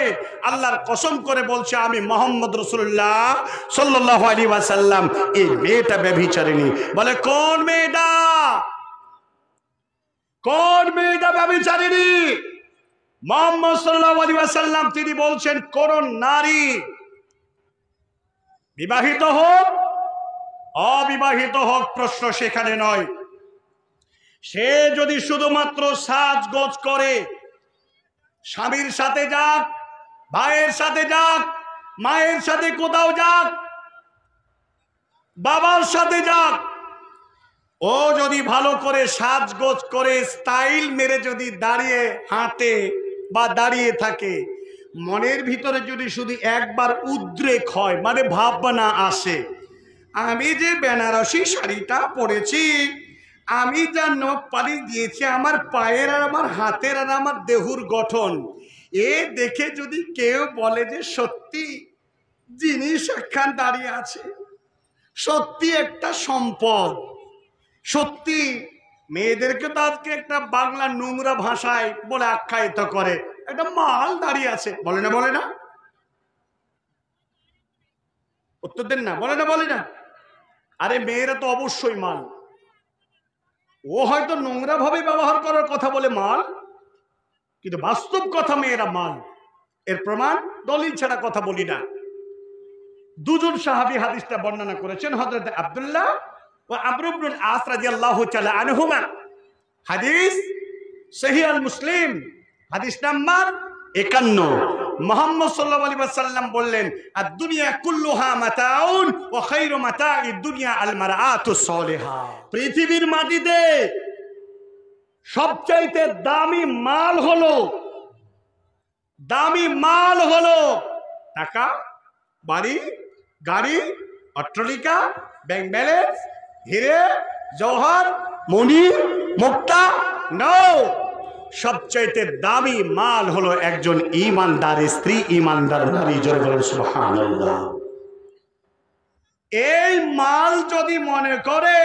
আল্লাহর কসম করে বলছে আমি মুহাম্মদ রাসূলুল্লাহ সাল্লাল্লাহু আলাইহি ওয়াসাল্লাম, এই মেয়েটা ব্যভিচারিণী। বলে কোন মেয়েটা? কোন মেয়েটা ব্যভিচারিণী? মুহাম্মদ সাল্লাল্লাহু আলাইহি ওয়াসাল্লাম তিনি বলছেন কোন নারী বিবাহিত হোক অবিবাহিত হোক, প্রশ্ন সেখানে নয়, সে যদি শুধুমাত্র সাজগোজ করে, স্বামীর সাথে যাক, ভাইয়ের সাথে যাক, মায়ের সাথে কোথাও যাক, বাবার সাথে যাক, ও যদি ভালো করে সাজগোজ করে স্টাইল মেরে যদি দাঁড়িয়ে হাঁটে বা দাঁড়িয়ে থাকে, মনের ভিতরে যদি শুধু একবার উদ্রেক হয়, মানে ভাবনা আসে, আমি যে বেনারসি শাড়িটা পরেছি, আমি যা নখ পালিশ দিয়েছি, আমার পায়ের আর আমার হাতের আর আমার দেহুর গঠন, এ দেখে যদি কেউ বলে যে সত্যি জিনিস একখান দাঁড়িয়ে আছে, সত্যি একটা সম্পদ, সত্যি মেয়েদেরকে তো আজকে একটা বাংলা নোংরা ভাষায় বলে আখ্যায়িত করে, একটা মাল দাঁড়িয়ে আছে, বলে না? বলে না? উত্তর দেন না, বলে না? বলে না? আরে মেয়েরা তো অবশ্যই মাল, ও হয়তো নোংরা ভাবে ব্যবহার করার কথা বলে মাল, কিন্তু বাস্তব কথা মেয়েরা মাল। এর প্রমাণ দলিল ছাড়া কথা বলি না। দুজন সাহাবী হাদিসটা বর্ণনা করেছেন, হযরত আব্দুল্লাহ ও আমর ইবনুল আস রাদিয়াল্লাহু তাআলা আনহুমা। হাদিস সহিহ আল মুসলিম, হাদিস নাম্বার 51। মুহাম্মদ সাল্লাল্লাহু আলাইহি ওয়াসাল্লাম বললেন আদ-দুনিয়া কুল্লুহা মাতাউন ওয়া খায়রু মাতাইদ দুনিয়া আল মারআতুস সালিহা। পৃথিবীর মাটিতে সবচাইতে দামি মাল হলো টাকা, বাড়ি, গাড়ি, অট্টালিকা, ব্যাংক ব্যালেন্স, হিরে জওহর, মণি, মুক্তা। নো, সবচাইতে দামি মাল হলো একজন ঈমানদার স্ত্রী, ঈমানদার নারী। জোরে বলেন সুবহানাল্লাহ। এই মাল যদি মনে করে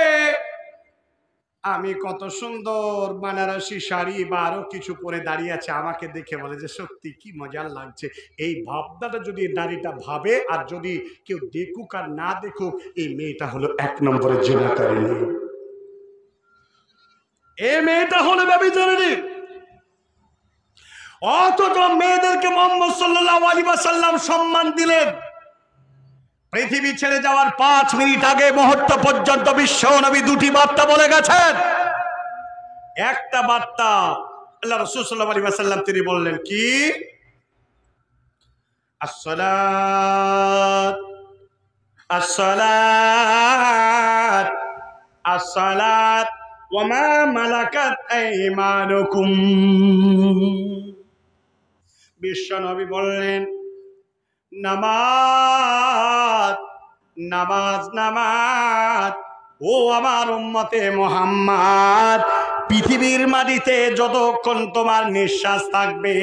আমি কত সুন্দর বেনারসি শাড়ি বা আরো কিছু পরে দাঁড়িয়ে আছে, আমাকে দেখে বলে যে সত্যি কি মজার লাগছে, এই ভাবনাটা যদি নারীটা ভাবে, আর যদি কেউ দেখুক আর না দেখুক, এই মেয়েটা হলো 1 নম্বরের জিনাকারিনী, এই মেয়েটা হলো ব্যভিচারিণী। অথচ মেয়েদেরকে মুহাম্মদ সাল্লাল্লাহু আলাইহি ওয়াসাল্লাম সম্মান দিলেন। পৃথিবী ছেড়ে যাওয়ার 5 মিনিট আগে মুহূর্ত পর্যন্ত বিশ্ব নবী দুটি বার্তা বলে গেছেন। একটা বার্তা আল্লাহ রাসূল সাল্লাল্লাহু আলাইহি ওয়াসাল্লাম তিনি বললেন কি, আসসালাত আসসালাত আসসালাত ওয়া মা মালাকাত আইমানুকুম। বিশ্ব নবী বললেন নামাজ নামাজ নামাজ। ও আমার উম্মতে মুহাম্মদ, পৃথিবীর মাটিতে যতক্ষণ তোমার নিঃশ্বাস থাকবে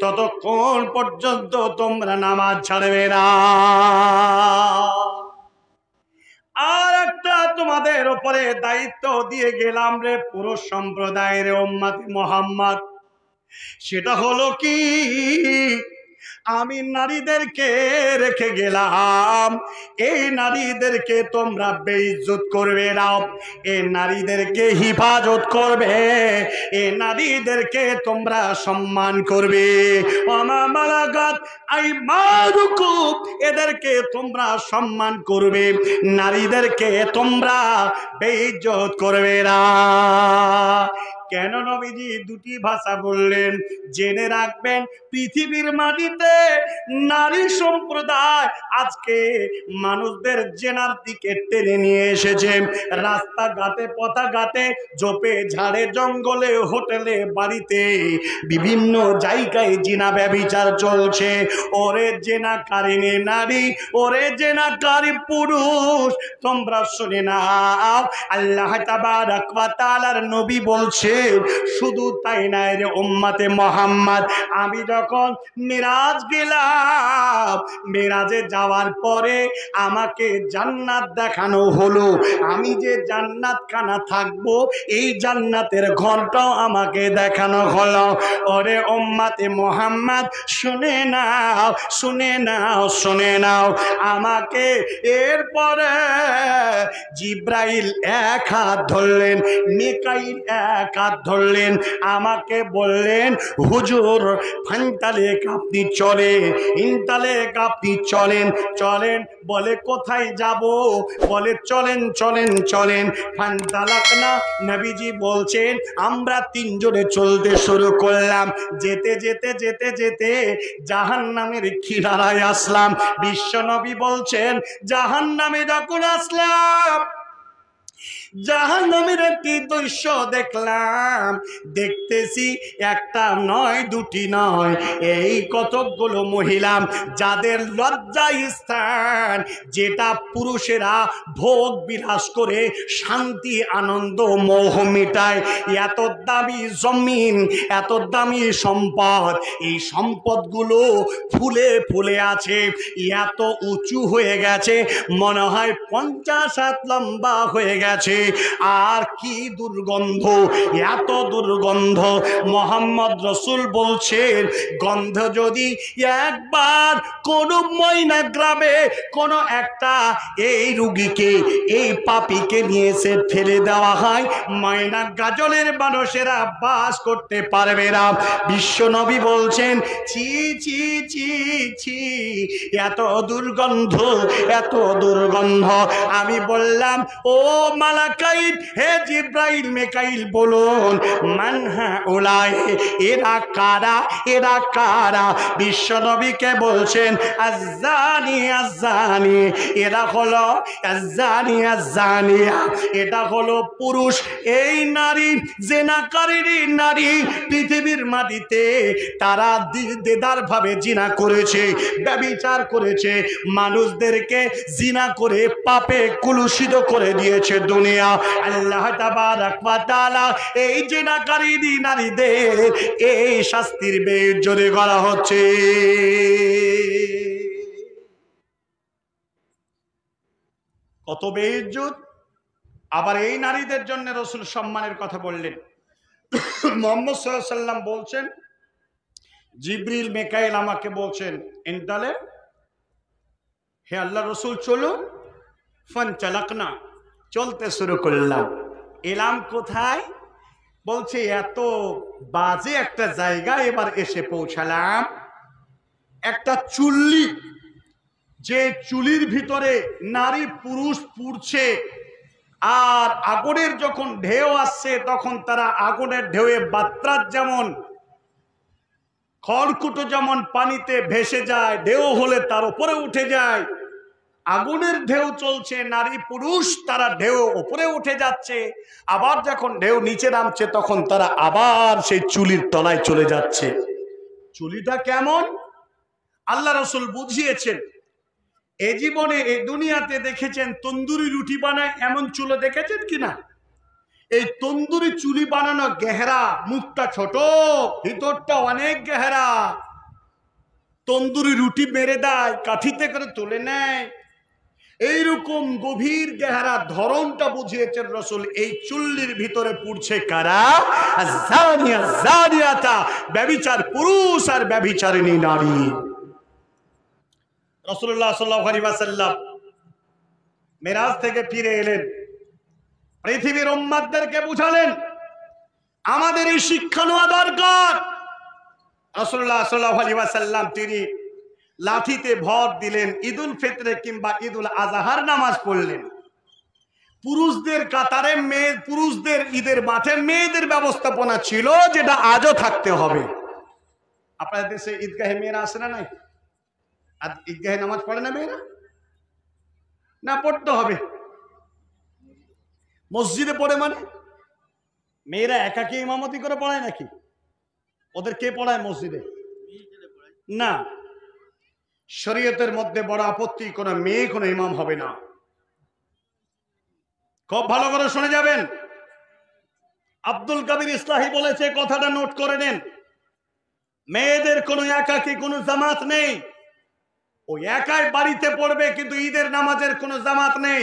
ততক্ষণ পর্যন্ত তোমরা নামাজ ছাড়বে না। আর একটা তোমাদের উপরে দায়িত্ব দিয়ে গেলাম রে পুরুষ সম্প্রদায়ের উম্মতে মুহাম্মদ, সেটা হলো কি, আমি নারীদেরকে রেখে গেলাম, এই নারীদেরকে তোমরা বেইজ্জত করবে না, এই নারীদেরকে হিফাজত করবে, এই নারীদেরকে তোমরা সম্মান করবে। ওমা মালাকাত আইমানুকুম, এদেরকে তোমরা সম্মান করবে, নারীদেরকে তোমরা বেইজ্জত করবে না। কেন নবীজি দুটি ভাষা বললেন? জেনে রাখবেন, পৃথিবীর মাটিতে নারী সম্প্রদায় আজকে মানুষদের জেনার দিকে টেনে নিয়ে এসেছে। রাস্তাঘাটে পথাঘাটে ঝোপে ঝাড়ে জঙ্গলে হোটেলে বাড়িতে বিভিন্ন জায়গায় জিনা ব্যভিচার চলছে। ওরে জেনাকারিনী নারী, ওরে জেনাকারী পুরুষ, তোমরা শুনে নাও, আল্লাহ তাবারক ওয়া তাআলার নবী বলছে, শুধু তাই নাই রে উম্মতে মুহাম্মদ, আমি যখন মিরাজ গেলাম, মিরাজে যাওয়ার পরে আমাকে জান্নাত দেখানো হলো। আমি যে জান্নাত খানা থাকবো, এই জান্নাতের ঘরটাও আমাকে দেখানো হলো। ওরে উম্মতে মুহাম্মদ, শুনে নাও শুনে নাও শুনে নাও, আমাকে এরপরে জিব্রাইল এক হাত ধরলেন, মিকাইল এক হাত ধরলেন, আমাকে বললেন হুজুর ফান্তালেক আপনি চলে, ইনতালেক আপনি চলেন চলেন। বলে কোথায় যাব? বলে চলেন চলেন চলেন। ফান্তালাক না, নবীজি বলছেন আমরা তিনজনে চলতে শুরু করলাম। যেতে যেতে যেতে যেতে জাহান্নামের কিনারায় আসলাম। বিশ্ব নবী বলছেন জাহান্নামে যখন আসলাম, জাহান্নামের একটি দৃশ্য দেখলাম। দেখতেছি একটা নয় দুটি নয়, এই কতকগুলো মহিলা যাদের লজ্জা স্থান, যেটা পুরুষেরা ভোগ বিলাস করে শান্তি আনন্দ মোহ মিটায়, এত দামি জমিন, এত দামি সম্পদ, এই সম্পদগুলো ফুলে ফুলে আছে, এত উঁচু হয়ে গেছে, মনে হয় 50 হাত লম্বা হয়ে গেছে। আর কি দুর্গন্ধ, এত দুর্গন্ধ। মোহাম্মদ রসুল বলছেন গন্ধ যদি একবার কোন ময়না গ্রামে কোন একটা এই রুগীকে, এই পাপীকে নিয়ে এসে ফেলে দেওয়া হয়, ময়না গাজলের মানুষেরা বাস করতে পারবে না। বিশ্ব নবী বলছেন ছি ছি ছি ছি, এত দুর্গন্ধ এত দুর্গন্ধ। আমি বললাম ও মালাকাইল, হে জিব্রাইল মিকাইল বলুন মানহা উলাই, এরা কারা এরা কারা? বিশ্ব নবীকে বলছেন আজ্জানি আজ্জানি, এরা হলো আজ্জানি আজ্জানিয়া, এটা হলো পুরুষ। এই নারী জিনাকারী নারী, পৃথিবীর মাটিতে তারা দেদার ভাবে জিনা করেছে, ব্যভিচার করেছে, মানুষদেরকে জিনা করে পাপে কুলুষিত করে দিয়েছে দুনিয়া। আল্লাহ তাবারক ওয়া তাআলা এই জিনাকারী নারীদের এই শাস্তির বেজ্জতি করা হচ্ছে। কত বেইজ্জত! আবার এই নারীদের জন্য রাসূল সম্মানের কথা বললেন। মুহাম্মদ সাল্লাল্লাহু আলাইহি ওয়াসাল্লাম বলছেন জিবরিল মিকাইল আমাকে বলছেন ইনতালে, হে আল্লাহ রসুল চলুন। ফানতালাকনা, চলতে শুরু করলাম। এলাম কোথায়? বলছে এত বাজে একটা জায়গায় এবার এসে পৌঁছালাম, একটা চুল্লি, যে চুলির ভিতরে নারী পুরুষ পুড়ছে, আর আগুনের যখন ঢেউ আসছে তখন তারা আগুনের ঢেউয়ে বাত্রার যেমন খড়কুটো যেমন পানিতে ভেসে যায়, ঢেউ হলে তার উপরে উঠে যায়, আগুনের ঢেউ চলছে, নারী পুরুষ তারা ঢেউ উপরে উঠে যাচ্ছে, আবার যখন ঢেউ নিচে নামছে তখন তারা আবার সেই চুলির তলায় চলে যাচ্ছে। চুলিটা কেমন আল্লাহ রাসূল বুঝিয়েছেন। এ জীবনে এই দুনিয়াতে দেখেছেন তন্দুরি রুটি বানায় এমন চুলো দেখেছেন কিনা? এই তন্দুরি চুলি বানানো গেহরা, মুখটা ছোট, ভিতরটা অনেক গেহরা। তন্দুরি রুটি মেরে দেয়, কাঠিতে করে তুলে নেয়, এইরকম গভীর গেহরা ধরনটা বুঝিয়েছেন রাসূল। এই চুল্লির ভিতরে পুড়ছে কারা? জানিয়া জানিয়াতা, ব্যভিচার পুরুষ আর ব্যভিচারিণী নারী। রাসূলুল্লাহ সাল্লাল্লাহু আলাইহি ওয়াসাল্লাম মেরাজ থেকে ফিরে এলেন, পৃথিবীর উম্মতদেরকে বুঝালেন আমাদের এই শিক্ষা নেওয়া দরকার। রাসূলুল্লাহ সাল্লাল্লাহু আলাইহি ওয়াসাল্লাম তিনি লাঠিতে ভর দিলেন, ঈদুল ফিতরে কিংবা ঈদুল আজহার নামাজ পড়লেন। পুরুষদের কাতারে পুরুষদের ঈদের মাঠে মেয়েদের ব্যবস্থাপনা ছিল, যেটা আজও থাকতে হবে। আপনাদের দেশে ঈদগাহে মেয়েরা আসে না? নাই? আর ঈদগাহে নামাজ পড়ে না মেয়েরা? না, পড়তে হবে। মসজিদে পড়ে মানে মেয়েরা একাকে ইমামতি করে পড়ায় নাকি? ওদের কে পড়ায় মসজিদে? না, শরীয়তের মধ্যে বড় আপত্তি, কোনো মেয়ে কোনো ইমাম হবে না। খুব ভালো করে শুনে যাবেন। আব্দুল কাবির ইসলাহি বলেছে, কথাটা নোট করে নেন। মেয়েদের কোনো একাকী কোনো জামাত নেই, ওই একাই বাড়িতে পড়বে, কিন্তু ঈদের নামাজের কোনো জামাত নেই,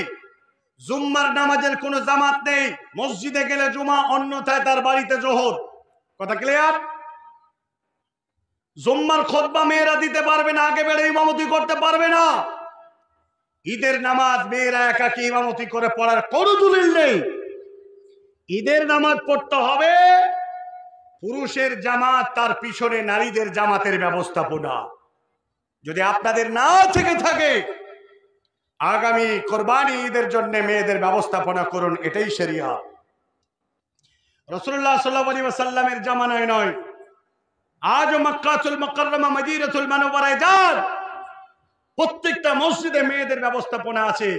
জুম্মার নামাজের কোনো জামাত নেই। মসজিদে গেলে জুমা, অন্যথায় তার বাড়িতে জোহর। কথা ক্লিয়ার? জুম্মার খুতবা মেয়েরা দিতে পারবে না, আগে বেড়ে ইমামতি করতে পারবে না। ঈদের নামাজ মেয়েরা একাকী ইমামতি করে পড়ার কোনো দলিল নেই। ঈদের নামাজ পড়তে হবে, পুরুষের জামাত, তার পিছনে নারীদের জামাতের ব্যবস্থাপনা। যদি আপনাদের না থেকে থাকে, আগামী কোরবানি ঈদের জন্য মেয়েদের ব্যবস্থাপনা করুন, এটাই শরিয়াত। রাসূলুল্লাহ সাল্লাল্লাহু আলাইহি ওয়াসাল্লামের জামানায় নয়, আজও মক্কাতুল মুকাররমা, মদিনাতুল মুনাওয়ারায় যান, প্রত্যেকটা মসজিদে মেয়েদের ব্যবস্থাপনা আছে।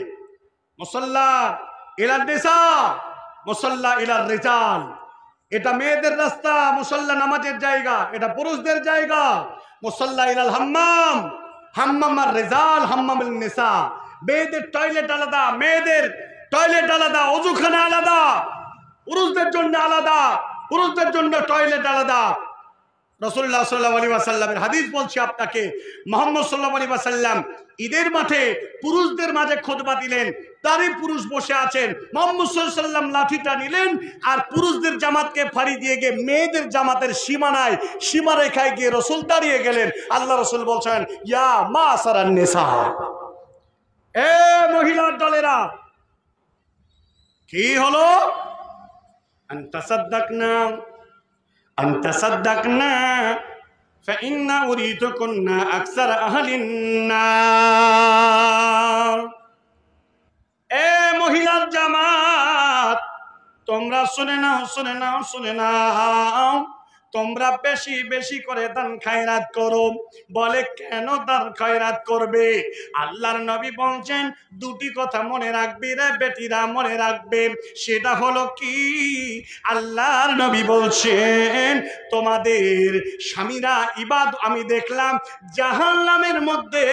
মুসাল্লা ইলান নিসা, মুসাল্লা ইলার রিজাল। এটা মেয়েদের রাস্তা, মুসাল্লা নামাজের জায়গা, এটা পুরুষদের জায়গা। মুসাল্লা ইলাল হাম্মাম, হাম্মাম আর রিজাল, হাম্মাম আল নিসা। মেয়েদের টয়লেট আলাদা, মেয়েদের টয়লেট আলাদা, ওযুখানা আলাদা, পুরুষদের জন্য আলাদা, পুরুষদের জন্য টয়লেট আলাদা। রাসূলুল্লাহ সাল্লাল্লাহু আলাইহি ওয়াসাল্লামের হাদিস বলছি আপনাকে, মুহাম্মদ সাল্লাল্লাহু আলাইহি ওয়াসাল্লাম ঈদের মাঠে পুরুষদের মাঝে খুতবা দিলেন, তারই পুরুষ বসে আছেন। মুহাম্মদ সাল্লাল্লাহু আলাইহি ওয়াসাল্লাম লাঠিটা নিলেন, আর পুরুষদের জামাতকে ফাড়ি দিয়ে গিয়ে মেয়েদের জামাতের সীমানায়, সীমারেখায় গিয়ে রাসূল দাঁড়িয়ে গেলেন। আল্লাহ রাসূল বলছেন, ইয়া মাসারান নিসা, এ মহিলার দলেরা, কি হলো? আনতাসাদদাকনা আনতাসাদদাকনা ফাইন্না উরিতুকুন্না আকসার আহলিন নার। এ মহিলার জামাত, তোমরা শুনে নাও, শুনে নাও, শুনে নাও, তোমরা বেশি বেশি করে দান খায়রাত করো। বলে, কেন দান খায়রাত করবে? আল্লাহর নবী বলছেন, দুটি কথা মনে রাখবি রে বেটিরা, মনে রাখবে। সেটা হলো কি? আল্লাহর নবী বলছেন, তোমাদের স্বামীরা আমি দেখলাম জাহান্নামের মধ্যে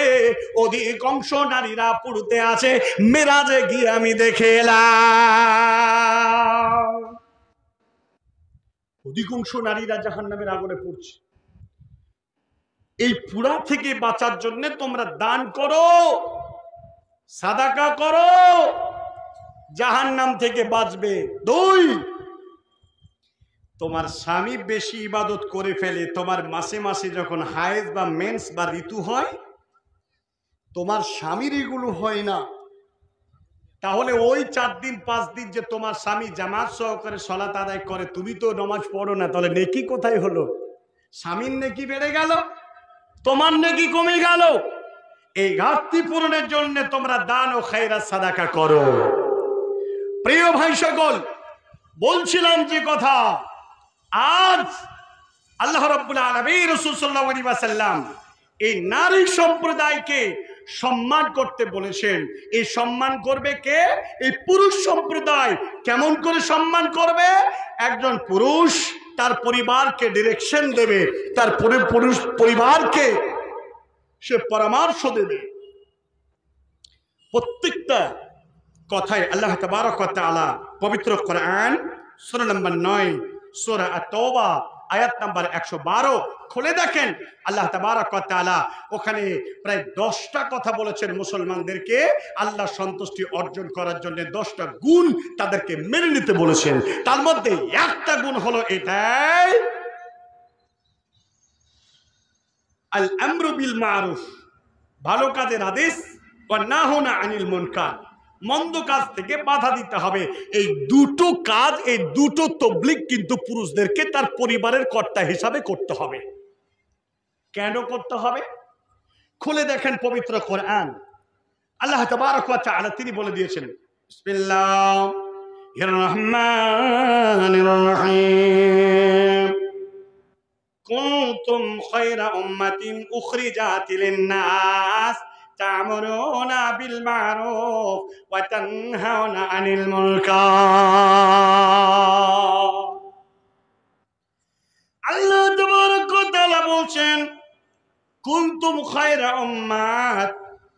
অধিকাংশ নারীরা পুড়তে আছে, মেরাজে গিয়ে আমি দেখে এলাম অধিকাংশ নারীরা জাহান্নামের আগুনে পড়ছে। এই পুরা থেকে বাঁচার জন্য তোমরা দান করো, সাদাকা করো, জাহান্নাম থেকে বাঁচবে। দুই, তোমার স্বামী বেশি ইবাদত করে ফেলে, তোমার মাসে মাসে যখন হায়েজ বা মেন্স বা ঋতু হয়, তোমার স্বামীর এগুলো হয় না, তাহলে ওই 4 দিন 5 দিন যে তোমার স্বামী জামাত সহকারে সালাত আদায় করে, তুমি তো নামাজ পড়ো না, তাহলে নেকি কোথায় হলো? স্বামীর নেকি বেড়ে গেল, তোমার নেকি কমে গেল। এই ঘাটতি পূরণের জন্য তোমরা দান ও খায়রাত সাদাকা করো। প্রিয় ভাই সকল, বলছিলাম যে কথা, আজ আল্লাহ রাব্বুল আলামিন রাসূল সাল্লাল্লাহু আলাইহি ওয়াসাল্লাম এই নারী সম্প্রদায়কে সম্মান করতে বলেছেন। এই সম্মান করবে কে? এই পুরুষ সম্প্রদায়। কেমন করে সম্মান করবে? একজন পুরুষ তার পরিবারকে ডিরেকশন দেবে, তার পুরুষ পরিবারকে সে পরামর্শ দেবে। প্রত্যেকটা কথায় আল্লাহ তাবারক ওয়া তাআলা পবিত্র কোরআন সূরা নম্বর 9 সূরা আত-তাওবা আয়াত নাম্বার 112 খুলে দেখেন, আল্লাহ তাবারক ওয়া তাআলা ওখানে প্রায় 10টা কথা বলেছেন মুসলমানদেরকে আল্লাহ সন্তুষ্টি অর্জন করার জন্য 10টা গুণ তাদেরকে মেনে নিতে বলেছেন। তার মধ্যে একটা গুণ হলো এটাই, আল আমরু বিল মারুফ, ভালো কাজের আদেশ, ওয়া নাহুনা আনিল মুনকার, মন্দ কাজ থেকে বাধা দিতে হবে। এই দুটো কাজ, এই দুটো তাবলীগ কিন্তু পুরুষদেরকে তার পরিবারের কর্তা হিসাবে করতে হবে। কেন করতে হবে? খুলে দেখেন পবিত্র কোরআন, আল্লাহ তাবারক ওয়া তাআলা তিনি বলে দিয়েছেন, বিসমিল্লাহির রহমানির রহিম, কুনতুম খায়রা উম্মাতিন উখরিজাত লিন-নাস তা'মুরুনা বিল মা'রুফ ওয়া তানহাউনা আনিল মুনকার। আল্লাহ তাবারক ওয়া তাআলা বলছেন, কুনতুম খায়রা উম্মাত,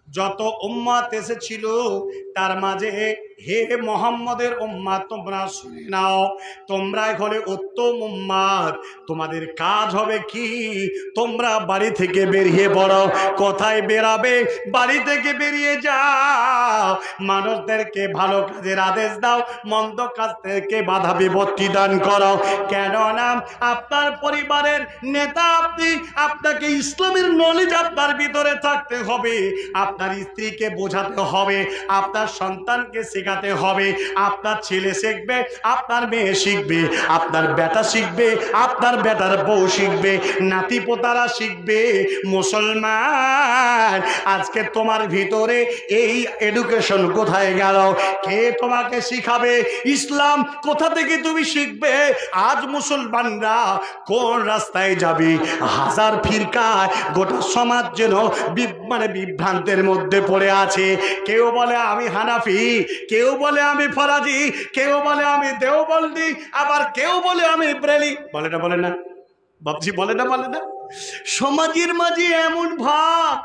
যত উম্মাত এসেছিল তার মাঝে হে মুহাম্মদের উম্মাত তোমরা শুনে নাও, তোমরা হলে উত্তম উম্মাত। তোমাদের কাজ হবে কি? তোমরা বাড়ি থেকে বেরিয়ে পড়ো। কোথায় বেরাবে? বাড়ি থেকে বেরিয়ে যাও, মানুষদেরকে ভালো কাজের আদেশ দাও, মন্দ কাজ থেকে বাধা বিপত্তি দান করো। কেননা আপনার পরিবারের নেতা আপনি, আপনাকে ইসলামের নলেজ আপনার ভিতরে থাকতে হবে, আপনার স্ত্রীকে বোঝাতে হবে, আপনার সন্তানকে শেখাতে হবে। আপনার ছেলে শিখবে, আপনার মেয়ে শিখবে, আপনার বেটা শিখবে, আপনার বেটার বউ শিখবে, নাতি পোতারা শিখবে। মুসলমান, আজকে তোমার ভিতরে এই এডুকেশন কোথায় গেল? কে তোমাকে শিখাবে? ইসলাম কোথা থেকে তুমি শিখবে? আজ মুসলমানরা কোন রাস্তায় যাবে? হাজার ফিরকায় গোটা সমাজ যেন বিভ্রান্তের মধ্যে পড়ে আছে। কেউ বলে আমি হানাফি, কেউ বলে আমি ফরাজি, কেউ বলে আমি দেওবন্দি, আবার কেউ বলে আমি ব্রেলি। বলে না বলে না বাবজি, বলে না বলে না। সমাজের মাঝে এমন ভাব।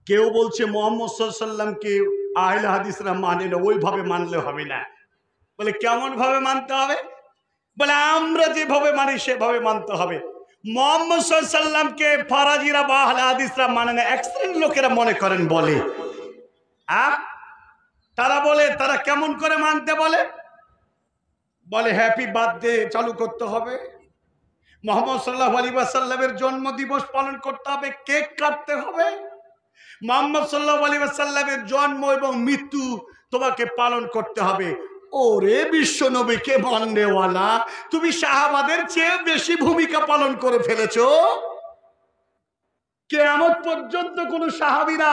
কেউ বলছে মুহাম্মদ সাল্লাল্লাহু আলাইহি ওয়াসাল্লামকে আহলে হাদিসরা মানে না, ওইভাবে মানলে হবে না। বলে কেমন ভাবে মানতে হবে? বলে আমরা যেভাবে মানি সেভাবে মানতে হবে। মুহাম্মদ সাল্লাল্লাহু আলাইহি ওয়াসাল্লামকে ফরাজিরা বা আহলে হাদিসরা মানে না, এক শ্রেণীর লোকেরা মনে করেন বলে। তারা বলে, তারা কেমন করে মানতে বলে? বলে হ্যাপি বার্থডে চালু করতে হবে, মুহাম্মদ সাল্লাল্লাহু আলাইহি ওয়াসাল্লামের জন্ম দিবস পালন করতে হবে, কেক কাটতে হবে। মুহাম্মদ সাল্লাল্লাহু আলাইহি ওয়াসাল্লামের জন্ম এবং মৃত্যু তোমাকে পালন করতে হবে। ওরে বিশ্ব নবীকে মাননেওয়ালা, তুমি সাহাবাদের চেয়ে বেশি ভূমিকা পালন করে ফেলেছো। কিয়ামত পর্যন্ত কোন সাহাবীরা,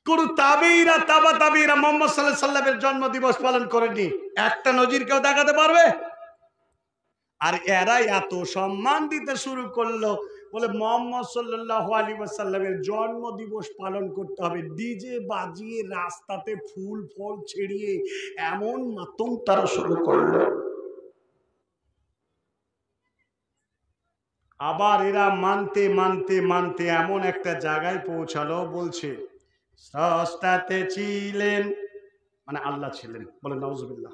কোন তাবেঈরা, তাবা তাবেঈরা মুহাম্মদ সাল্লাল্লাহু আলাইহি ওয়াসাল্লামের জন্ম দিবস পালন করেনি। একটা নজির কেউ দেখাতে পারবে? আর এরা এত সম্মান দিতে শুরু করলো, বলে মুহাম্মদ সাল্লাল্লাহু আলাইহি ওয়াসাল্লামের জন্ম দিবস পালন করতে হবে, ডিজে বাজিয়ে রাস্তাতে ফুল ফল ছিড়িয়ে এমন মাতম তারা শুরু করলো। আবার এরা মানতে মানতে মানতে এমন একটা জায়গায় পৌঁছালো, বলছে স্রষ্টাতে ছিলেন, মানে আল্লাহ ছিলেন, বলে নাউজুবিল্লাহ।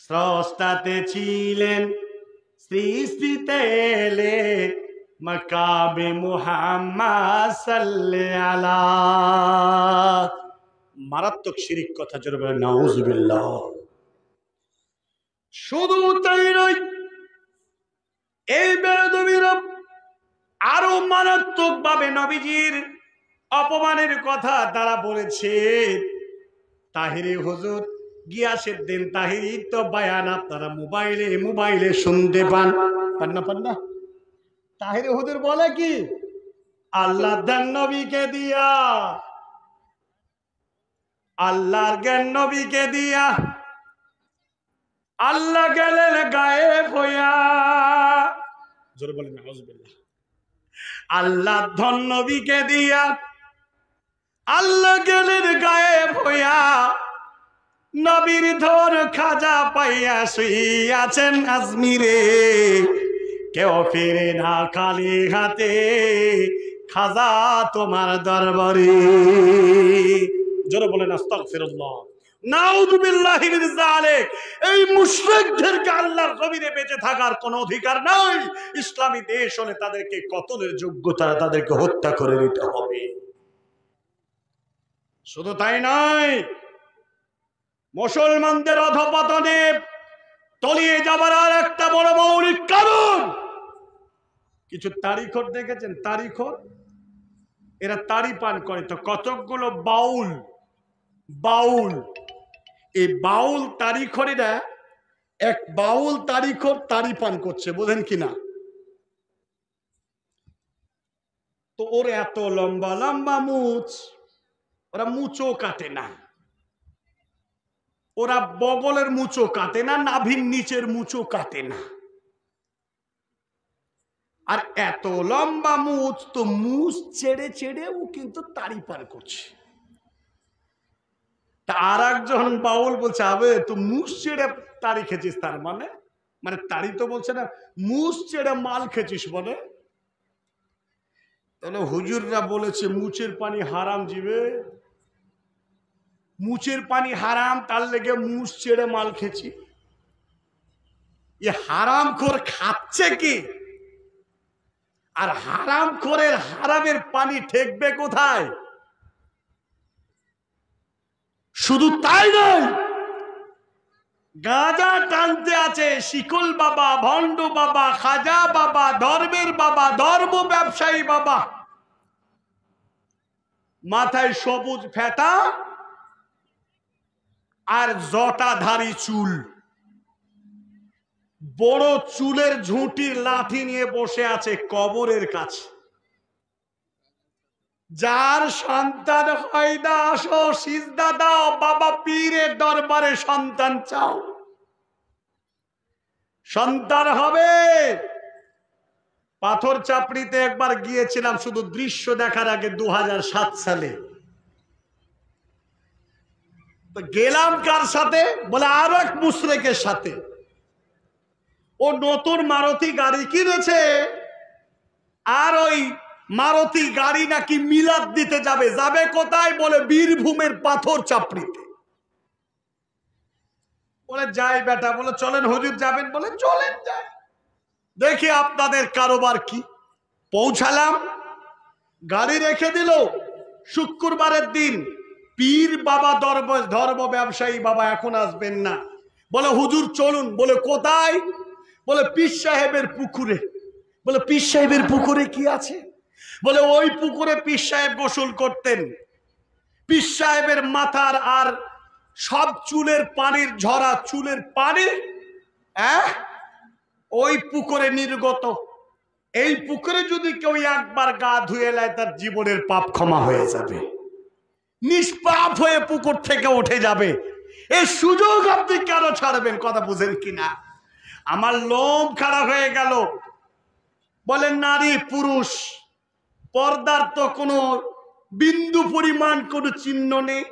স্রষ্টাতে ছিলেন, সৃষ্টিতে এলে, মাকামে মুহাম্মদ সাল্লাল্লাহু আলাইহি। মারাত্মক শিরিক কথা জোরে বলে নাউজুবিল্লাহ। শুধু তাই নয়, এই বেয়াদবিরা আরো মারাত্মক ভাবে নবীজির অপমানের কথা তারা বলেছে। তাহিরি হুজুর গিয়াসের দিন তাহিরি তো বায়ান আপনারা মোবাইলে শুনতে পান না। তাহিরি হুজুর বলে কি, আল্লাহ দেন নবীকে দিয়া, আল্লাহর জ্ঞান নবীকে দিয়া, আল্লাহ গেলেন গায়েব হইয়া। জোরে বলেন নাউজুবিল্লাহ। আল্লাহ ধন নবীকে দিয়া, আল্লাহ গেলেন গায়েব হইয়া। নবীর ধন খাজা পাইয়া শুইয়াছেন আজমিরে, কেউ ফিরে না খালি হাতে, খাজা তোমার দরবারে। জোরে বলেন আস্তাগফিরুল্লাহ, নাউযুবিল্লাহি মিন যালিক। এই মুশরিকদেরকে আল্লাহর জমিনে বেঁচে থাকার কোনো অধিকার নাই। ইসলামী দেশ হলে তাদেরকে কতলের যোগ্যতা, তাদেরকে হত্যা করে দিতে হবে। শুধু তাই নয়, মুসলমানদের অধঃপতনে তলিয়ে যাবার আর একটা বড় মৌলিক কারণ, কিছু তারিখর দেখেছেন? তারিখর, এরা তারি পান করে। তো কতকগুলো বাউল এই বাউল তারিখরেরা, এক বাউল তারিখর তারি পান করছে, বোঝেন কিনা? তো ওর এত লম্বা লম্বা মুছ, ওরা মুচও কাটে না, ওরা বগলের মুচো কাটে না, নাভির নিচের মুচো কাটে না। আর এত লম্বা মুছ, তো মুছ ছেড়ে ছেড়ে ও কিন্তু তারি পার করছে। তা আর একজন বাউল বলছে, আবে তো মুছ ছেড়ে তারি খেছিস, তার মানে তারি তো বলছে না, মুছ ছেড়ে মাল খেছিস বলে। তাহলে হুজুররা বলেছে মুচের পানি হারাম জিবে, মুচের পানি হারাম, তার লেগে মুছ ছেড়ে মাল খেছি। এ হারাম খোর খাচ্ছে কি? আর হারাম খোরের হারামের পানি ঠেকবে কোথায়? শুধু তাই নয়, গাঁজা টানতে আছে শিকল বাবা, ভণ্ড বাবা, খাজা বাবা, ধর্মের বাবা, ধর্ম ব্যবসায়ী বাবা, মাথায় সবুজ ফেটা আর জটাধারী চুল, বড় চুলের ঝুঁটির লাঠি নিয়ে বসে আছে কবরের কাছে। যার সন্তান হয় না, আসো সিজদা দাও, বাবা পীরের দরবারে সন্তান চাও। সন্তান হবে। পাথর চাপড়িতে একবার গিয়েছিলাম শুধু দৃশ্য দেখার আগে, 2007 সালে। গেলাম কার সাথে? বলে আর এক মুশরিকের সাথে। ও নতুন মারুতি গাড়ি কিনেছে, আর ওই মারুতি গাড়ি নাকি মিলাদ দিতে যাবে। যাবে কোথায়? বলে বীরভূমের পাথর চাপড়িতে। বলে যাই বেটা। বলে চলেন হুজুর যাবেন? বলে চলেন যাই, দেখি আপনাদের কারোবার কি। পৌঁছালাম, গাড়ি রেখে দিল। শুক্রবারের দিন পীর বাবা, ধর্ম ব্যবসায়ী বাবা এখন আসবেন না। বলে হুজুর চলুন। বলে কোথায়? বলে পীর সাহেবের পুকুরে। বলে পীর সাহেবের পুকুরে কি আছে? বলে ওই পুকুরে পীর সাহেব গোসল করতেন। পীর সাহেবের মাথার আর সব চুলের পানির ঝরা, চুলের পানি ওই পুকুরে নির্গত। এই পুকুরে যদি কেউ একবার গা ধুয়ে নেয়, তার জীবনের পাপ ক্ষমা হয়ে যাবে, নিষ্পাপ হয়ে পুকুর থেকে উঠে যাবে। এই সুযোগ আপনি কেন ছাড়বেন? কথা বুঝেন কিনা? আমার লোম খাড়া হয়ে গেল। বলেন নারী পুরুষ পর্দার তো কোনো বিন্দু পরিমাণ কোনো চিহ্ন নেই।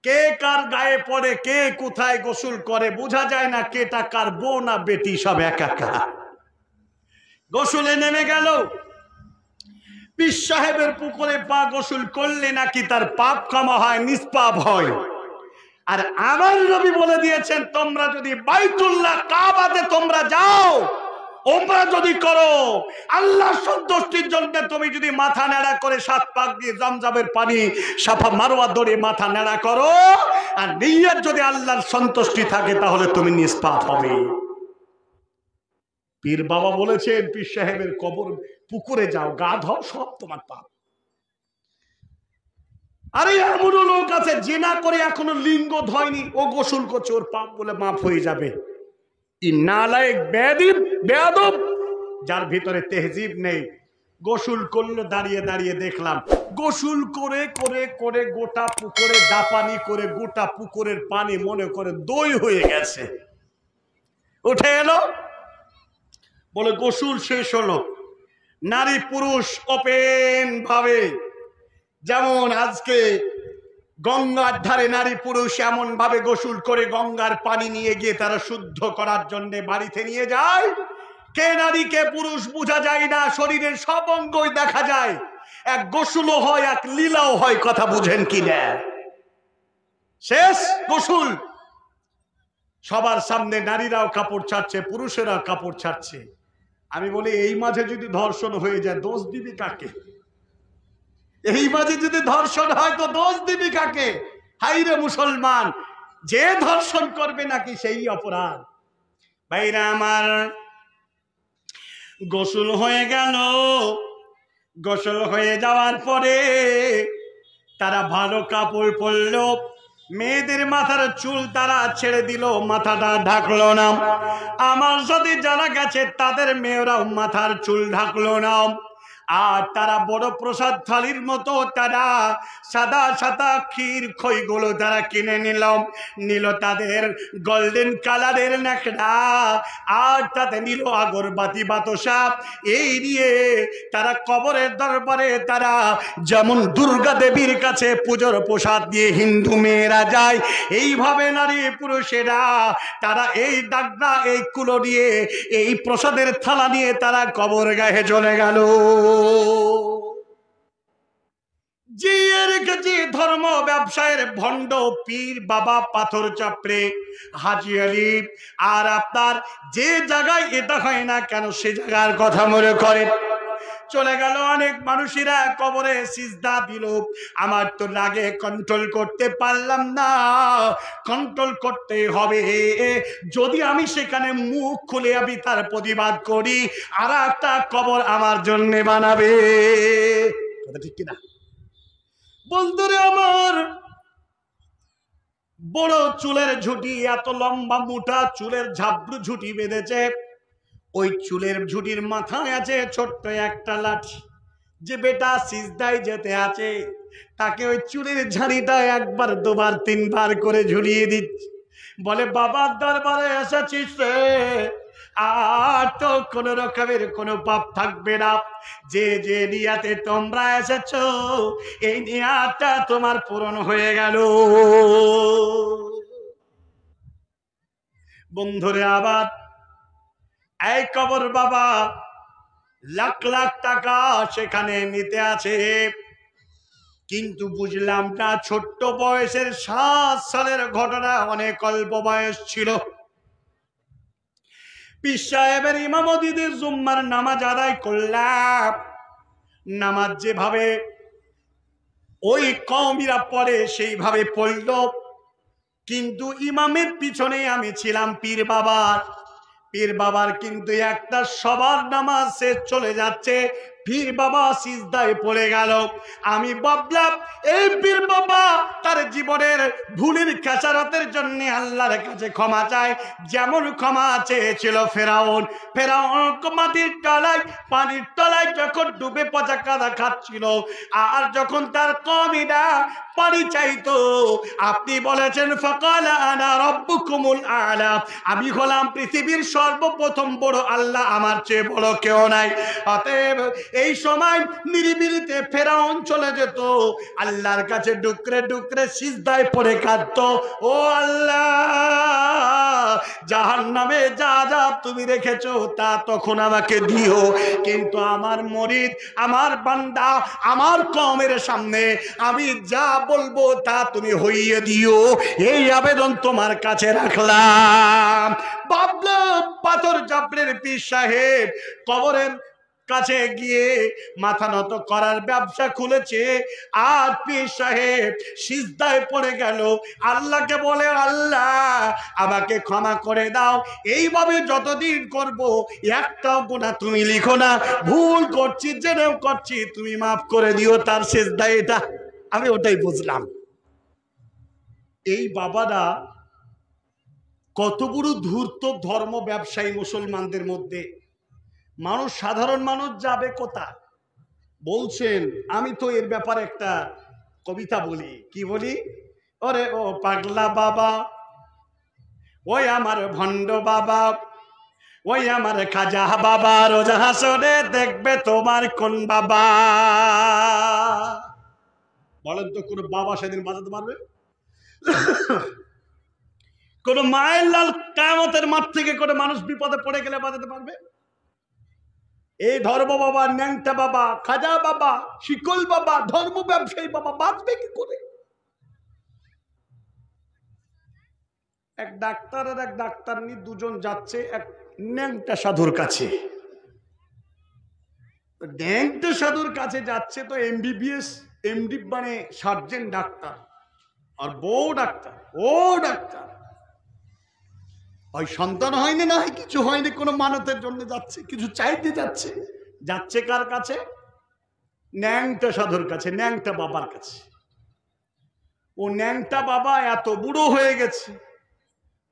কে কার গায়ে পড়ে, কে কোথায় গোসল করে বোঝা যায় না। কেটা কার বউ না বেটি, সব একাকার। গোসলে নেমে গেল। পীর সাহেবের পুকুরে পা গোসল করলে নাকি তার পাপ ক্ষমা হয়, নিষ্পাপ হয়। আর আমার নবী বলে দিয়েছেন, তোমরা যদি বাইতুল্লাহ কাবাতে তোমরা যাও, ওমরা যদি করো, আল্লাহর সন্তুষ্টির জন্য তুমি যদি মাথা নেড়া করে 7 পাক দিয়ে জমজমের পানি সাফা মারওয়া দড়ে মাথা নেড়া করো, আর নিয়ত যদি আল্লাহর সন্তুষ্টি থাকে, তাহলে তুমি নিষ্পাপ হবে। পীর বাবা বলেছেন, পীর সাহেবের কবর পুকুরে যাও, গা ধাও, সব তোমার পাপ। আরে এমনও লোক আছে জিনা করে এখনো লিঙ্গ ধয়নি, ও গোসল করছে, ওর পাপ বলে মাফ হয়ে যাবে। নালায়েক বেয়াদব, যার ভিতরে তেহজিব নেই। গোসল করলো, দাঁড়িয়ে দাঁড়িয়ে দেখলাম গোসল করে করে করে গোটা পুকুরে দাপানি করে গোটা পুকুরের পানি মনে করে দই হয়ে গেছে। উঠে এলো, বলে গোসল শেষ হলো। নারী পুরুষ ওপেন ভাবে, যেমন আজকে গঙ্গার ধারে নারী পুরুষ এমন ভাবে গোসল করে গঙ্গার পানি নিয়ে গিয়ে তারা শুদ্ধ করার জন্য বাড়িতে নিয়ে যায়। কে নারী কে পুরুষ বোঝা যায় না, শরীরের সব অঙ্গই দেখা যায়। এক গোসলও হয়, এক লীলাও হয়, কথা বুঝেন কি না? শেষ গোসল, সবার সামনে নারীরাও কাপড় ছাড়ছে, পুরুষেরাও কাপড় ছাড়ছে। আমি বলি এই মাঝে যদি ধর্ষণ হয়ে যায় দোষ দিবি কাকে? এই মাঝে যদি ধর্ষণ হয় তো দোষ দিবি কাকে? হাইরে মুসলমান, যে ধর্ষণ করবে নাকি সেই অপরাধ। ভাইরা আমার, গোসল হয়ে গেল। গোসল হয়ে যাওয়ার পরে তারা ভালো কাপড় পরলো, মেয়েদের মাথার চুল তারা ছেড়ে দিল, মাথাটা ঢাকলো না। আমার সাথে যারা গেছে তাদের মেয়েরাও মাথার চুল ঢাকলো না। আর তারা বড় প্রসাদ থালির মতো তারা সাদা সাদা ক্ষীর খইগুলো তারা কিনে নিল তাদের গোল্ডেন কালারের ন্যাকড়া, আর তাতে নিল আগরবাতি বাতাসা। এই নিয়ে তারা কবরের দরবারে তারা যেমন দুর্গা দেবীর কাছে পুজোর প্রসাদ দিয়ে হিন্দু মেয়েরা যায়, এইভাবে নারী পুরুষেরা তারা এই দাগনা এই কুলো নিয়ে এই প্রসাদের থালা নিয়ে তারা কবর গায়ে চলে গেল। জিয়ে রেখেছি ধর্ম ব্যবসায়ের ভণ্ড পীর বাবা পাথর চাপড়ে হাজি আলী। আর আপনার যে জায়গায় এটা হয় না কেন সে জায়গার কথা মনে করেন। চলে গেল অনেক মানুষেরা কবরে সিজদা দিল। আমার তো রাগে কন্ট্রোল করতে পারলাম না, কন্ট্রোল করতে হবে। যদি আমি সেখানে মুখ খুলে আমি তার প্রতিবাদ করি, আর একটা কবর আমার জন্য বানাবে। কথা ঠিক কিনা বন্ধুরে আমার? বড় চুলের ঝুঁটি, এত লম্বা মোটা চুলের ঝাবড়ু ঝুঁটি বেঁধেছে। ওই চুলের ঝুঁটির মাথায় আছে ছোট্ট একটা লাঠি। যে বেটা সিজদায় যেতে আছে তাকে ওই চুলের ঝাড়িটা একবার দুবার তিনবার করে ঝুলিয়ে দিচ্ছে। বলে বাবার দরবারে এসেছিস রে, আর তো কোন রকমের কোনো পাপ থাকবে না। যে যে নিয়াতে তোমরা এসেছো এই নিয়াতটা তোমার পূরণ হয়ে গেল। বন্ধুরে আবার এই কবর বাবা লাখ লাখ টাকা সেখানে নিতে আছে, কিন্তু বুঝলাম না ছোট্ট বয়সের 7 সালের ঘটনা, অনেক অল্প বয়স ছিল। পীর সাহেবের ইমামতিতে জুম্মার নামাজ আদায় করলাম। নামাজ যেভাবে ওই কওমিরা পড়ে সেইভাবে পড়ল, কিন্তু ইমামের পিছনে আমি ছিলাম পীর বাবার। পীর বাবার কিন্তু একটা সবার নামাজ শেষ চলে যাচ্ছে, পীর বাবা সিজদায় পড়ে গেল। আমি ভাবলাম এই পীর বাবা তার জীবনের ভুলের খেসারতের জন্য আল্লাহর কাছে ক্ষমা চায়, যেমন ক্ষমা চেয়েছিল ফেরাউন। ফেরাউন মাটির তলায় পানির তলায় যখন ডুবে পচা কাদা খাচ্ছিল, আর যখন তার কওমিরা পানি চাইতো, আপনি বলেছেন ফাকালা আনা রাব্বুকুমুল আ'লা, আমি হলাম পৃথিবীর সর্বপ্রথম বড় আল্লাহ, আমার চেয়ে বড় কেউ নাই। অতএব এই সময় নিরিবিলিতে ফেরাউন চলে যেত, আল্লাহর কাছে ডুকরে ডুকরে সিজদায় পড়ে কাঁদতো, ও আল্লাহ জাহান্নামে যা যা তুমি রেখেছো তা তখন আমাকে দিও, কিন্তু আমার মুরিদ আমার বান্দা আমার কওমের সামনে আমি যা বলবো তা তুমি হইয়ে দিও, এই আবেদন তোমার কাছে রাখলাম। ভাবলাম পাথর চাপড়ের পীর সাহেব কবরের কাছে গিয়ে মাথা নত করার ব্যবসা খুলেছে, আর পীর সাহেব সিজদায় পড়ে গেল, আল্লাহকে বলে আল্লাহ আমাকে ক্ষমা করে দাও, এইভাবে যতদিন করব একটাও গুনাহ তুমি লিখো না, ভুল করছি জেনেও করছি তুমি মাফ করে দিও। তার সিজদা এটা। আমি ওটাই বুঝলাম। এই বাবারা কত বড় ধূর্ত ধর্ম ব্যবসায়ী মুসলমানদের মধ্যে। মানুষ, সাধারণ মানুষ যাবে কোথায়? বলছেন আমি তো এর ব্যাপারে একটা কবিতা বলি। কি বলি? ওরে ও পাগলা বাবা, ওই আমার ভণ্ড বাবা, ওই আমার খাজা বাবা, রোজ হাসরে দেখবে তোমার কোন বাবা। বলেন তো কোন বাবা সেদিন বাজাতে পারবে? কোন মায়ের লাল কিয়ামতের মাঠ থেকে কোন মানুষ বিপদে পড়ে গেলে বাজাতে পারবে? এই ধর্ম বাবা, ন্যাংটা বাবা, খাজা বাবা, শিকল বাবা, ধর্ম ব্যবসায়ী বাবা বাঁচবে কি করে? এক ডাক্তার আর এক ডাক্তারনি দুজন যাচ্ছে এক ন্যাংটা সাধুর কাছে। ন্যাংটা সাধুর কাছে যাচ্ছে তো এমবিবিএস, এমডি মানে সার্জেন্ট ডাক্তার, আর বউ ডাক্তার, ও ডাক্তার। ওই সন্তান হয়নি, না হয় কিছু হয়নি, কোনো মানতের জন্য যাচ্ছে, কিছু চাইতে যাচ্ছে। যাচ্ছে কার কাছে? ন্যাংটা সাধুর কাছে, ন্যাংটা বাবার কাছে। ও ন্যাংটা বাবা এত বুড়ো হয়ে গেছে,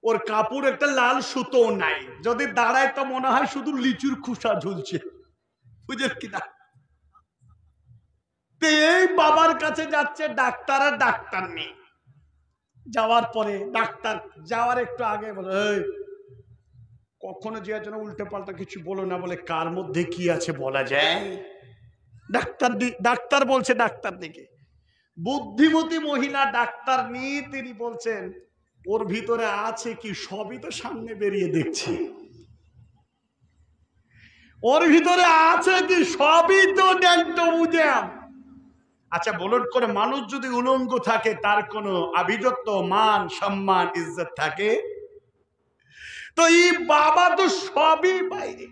ওর কাপড় একটা লাল সুতো নাই, যদি দাঁড়ায় তো মনে হয় শুধু লিচুর খুসা ঝুলছে, বুঝেন কিনা? এই বাবার কাছে যাচ্ছে ডাক্তার আর ডাক্তার নেই। যাওয়ার পরে ডাক্তার যাওয়ার একটু আগে বলে, এই কখনো যে যেন উল্টে পাল্টা কিছু বলো না, বলে কার মধ্যে কি আছে বলা যায়? ডাক্তার বলছে ডাক্তার দিকে, বুদ্ধিমতী মহিলা ডাক্তার নিয়ে তিনি বলছেন ওর ভিতরে আছে কি সবই তো সামনে বেরিয়ে দেখছি, ওর ভিতরে আছে কি সবই তো দেখতে বুঝাম। আচ্ছা বলুন, করে মানুষ যদি উলঙ্গ থাকে তার কোনো আভিজাত্য, মান, সম্মান, ইজ্জত থাকে? তো এই বাবা তো সবই বাইরে।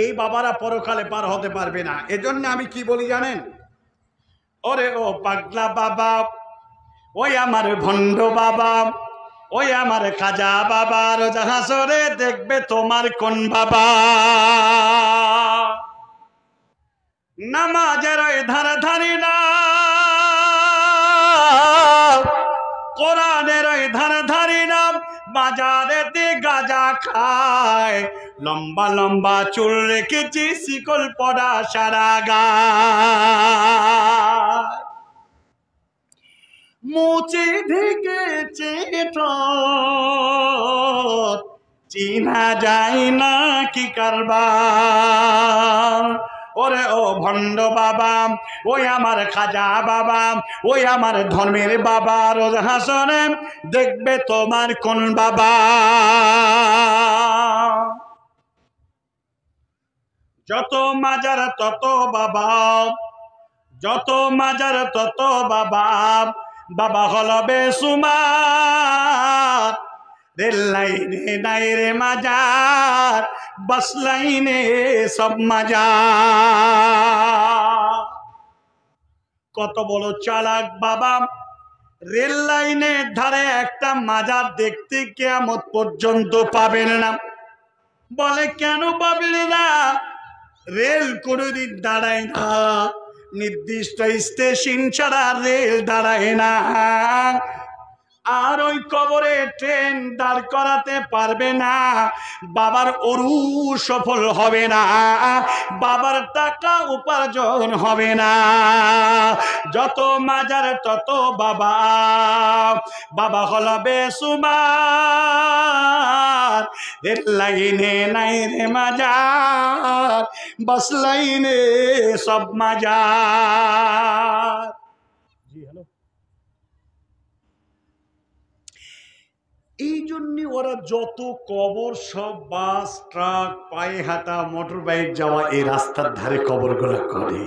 এই বাবারা পরকালে পার হতে পারবে না। এজন্য আমি কি বলি জানেন? ওরে ও পাগলা বাবা, ওই আমার ভণ্ড বাবা, ওই আমার খাজা বাবা, রোজ হাসরে দেখবে তোমার কোন বাবা। নামাজের ওই ধারে ধারি না, কোরআনের ওই ধারে ধারি না, বাজারেতে গাঁজা খায়, লম্বা লম্বা চুল রেখেছি, শিকল পড়া সারা গায়, মুচে ঢেকেছে ঠোঁট, চিনা যায় না কি কারবার। ওরে ও ভণ্ড বাবা, ওই আমার খাজা বাবা, ওই আমার ধর্মের বাবা, রোজ হাসরে দেখবে তোমার কোন বাবা। যত মাজার তত বাবা, যত মাজার তত বাবা, বাবা হলো বেসুমার। রেল লাইনে নাই রে মাজার, বাস লাইনে সব মাজার। কত বড় চালাক বাবা, রেল লাইনের ধারে একটা মাজার দেখতে কিয়ামত পর্যন্ত পাবেন না। বলে কেন পাবেন না? রেল কোনোদিন দাঁড়ায় না, নির্দিষ্ট স্টেশন ছাড়া রেল দাঁড়ায় না। আর ওই কবরে ট্রেন দাঁড় করাতে পারবে না, বাবার অরু সফল হবে না, বাবার টাকা উপার্জন হবে না। যত মাজার তত বাবা, বাবা হলো বেসুমার। রেল লাইনে নাই রে মাজার, বাস লাইনে সব মাজার। জি হ্যালো। এই জন্য ওরা যত কবর সব বাস, ট্রাক, পায়ে হাঁটা, মোটর বাইক যাওয়া এই রাস্তার ধারে কবরগুলো করে।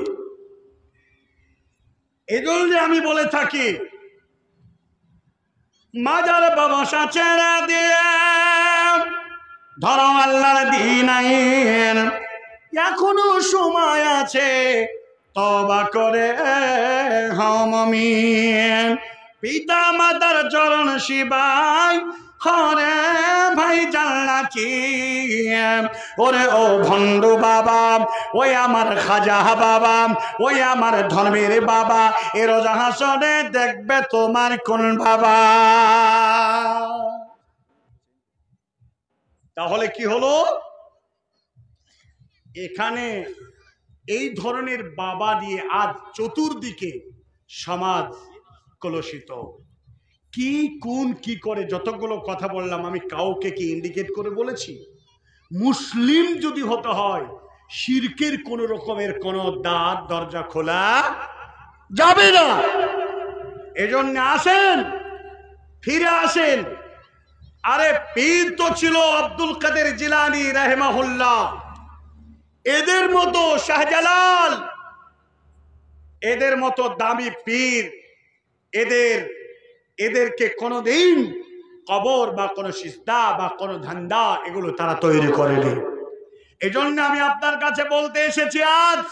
এই জন্য আমি বলে থাকি মাজার ব্যবসা ছেড়ে দিয়ে ধরো আল্লাহর দ্বীন আইন, এখনো সময় আছে, তওবা করে হও মুমিন। পিতা মাতার চরণ শিবায়, হরে ভাই জান্নাতি, ওরে ও ভণ্ড বাবা, ওই আমার খাজা বাবা, ওই আমার ধর্মের বাবা, এর হাসরে দেখবে তোমার কোন বাবা। তাহলে কি হলো, এখানে এই ধরনের বাবা দিয়ে আজ চতুর্দিকে সমাজ কলুষিত। কি কোন কি করে যতগুলো কথা বললাম, আমি কাউকে কি ইন্ডিকেট করে বলেছি? মুসলিম যদি হতে হয় শিরকের কোন রকমের কোন দ্বার দরজা খোলা যাবে না। এজন্য আসেন, ফিরে আসেন। আরে পীর তো ছিল আব্দুল কাদের জিলানী রাহিমাহুল্লাহ, এদের মতো শাহজালাল, এদের মতো দামি পীর, এদেরকে কোনোদিন কবর বা কোনো সিজদা বা কোনো ধান্দা এগুলো তারা তৈরি করেনি। এজন্য আমি আপনার কাছে বলতে এসেছি, আজ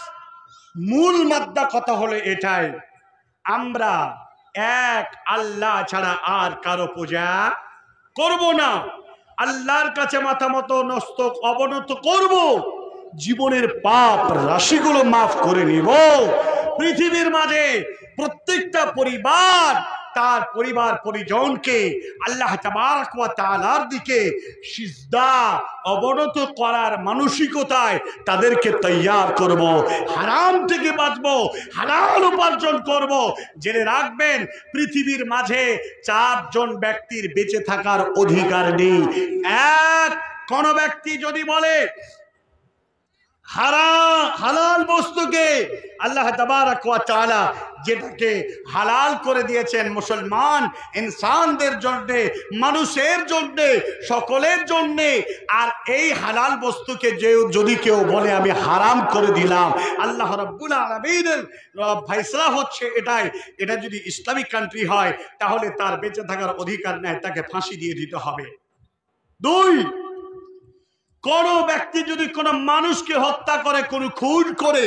মূল মাদ্দা কথা হলো এটাই, আমরা এক আল্লাহ ছাড়া আর কারো পূজা করব না। আল্লাহর কাছে মাথা মতো নস্তক অবনত করব, জীবনের পাপ রাশিগুলো মাফ করে নিব। পৃথিবীর মাঝে প্রত্যেকটা পরিবার তার পরিবার পরিজনকে আল্লাহ তাবারক ওয়া তাআলার দিকে সিজদা অবনত করার মানসিকতায় তাদেরকে তৈয়ার করব। হারাম থেকে বাঁচব, হালাল উপার্জন করব। জেনে রাখবেন, পৃথিবীর মাঝে চারজন ব্যক্তির বেঁচে থাকার অধিকার নেই। এক, কোন ব্যক্তি যদি বলে হালাল বস্তুকে আল্লাহ তাবারক ওয়া তাআলা যেটাকে হালাল করে দিয়েছেন মুসলমান ইনসানদের জন্য, মানুষের জন্য, সকলের জন্য, আর এই হালাল বস্তুকে যদি কেউ বলে আমি হারাম করে দিলাম, আল্লাহ রাব্বুল আলামিনের ফয়সালা হচ্ছে এটাই, এটা যদি ইসলামিক কান্ট্রি হয় তাহলে তার বেঁচে থাকার অধিকার নেই, তাকে ফাঁসি দিয়ে দিতে হবে। দুই, কোন ব্যক্তি যদি কোন মানুষকে হত্যা করে, কোন খুন করে,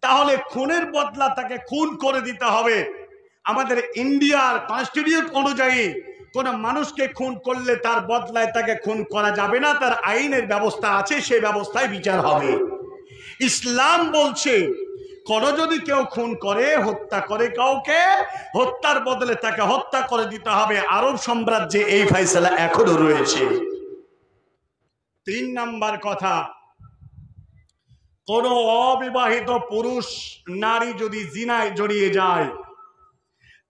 তাহলে খুনের বদলা তাকে খুন করে দিতে হবে। আমাদের ইন্ডিয়ার কনস্টিটিউশন অনুযায়ী কোন মানুষকে খুন করলে তার বদলায় তাকে খুন করা যাবে না, তার আইনের ব্যবস্থা আছে, সেই ব্যবস্থায় বিচার হবে। ইসলাম বলছে কোন যদি কেউ খুন করে, হত্যা করে কাউকে, হত্যার বদলে তাকে হত্যা করে দিতে হবে। আরব সাম্রাজ্যে এই ফয়সালা এখনো রয়েছে। তিন নাম্বার কথা, কোন অবিবাহিত পুরুষ নারী যদি জিনায় জড়িয়ে যায়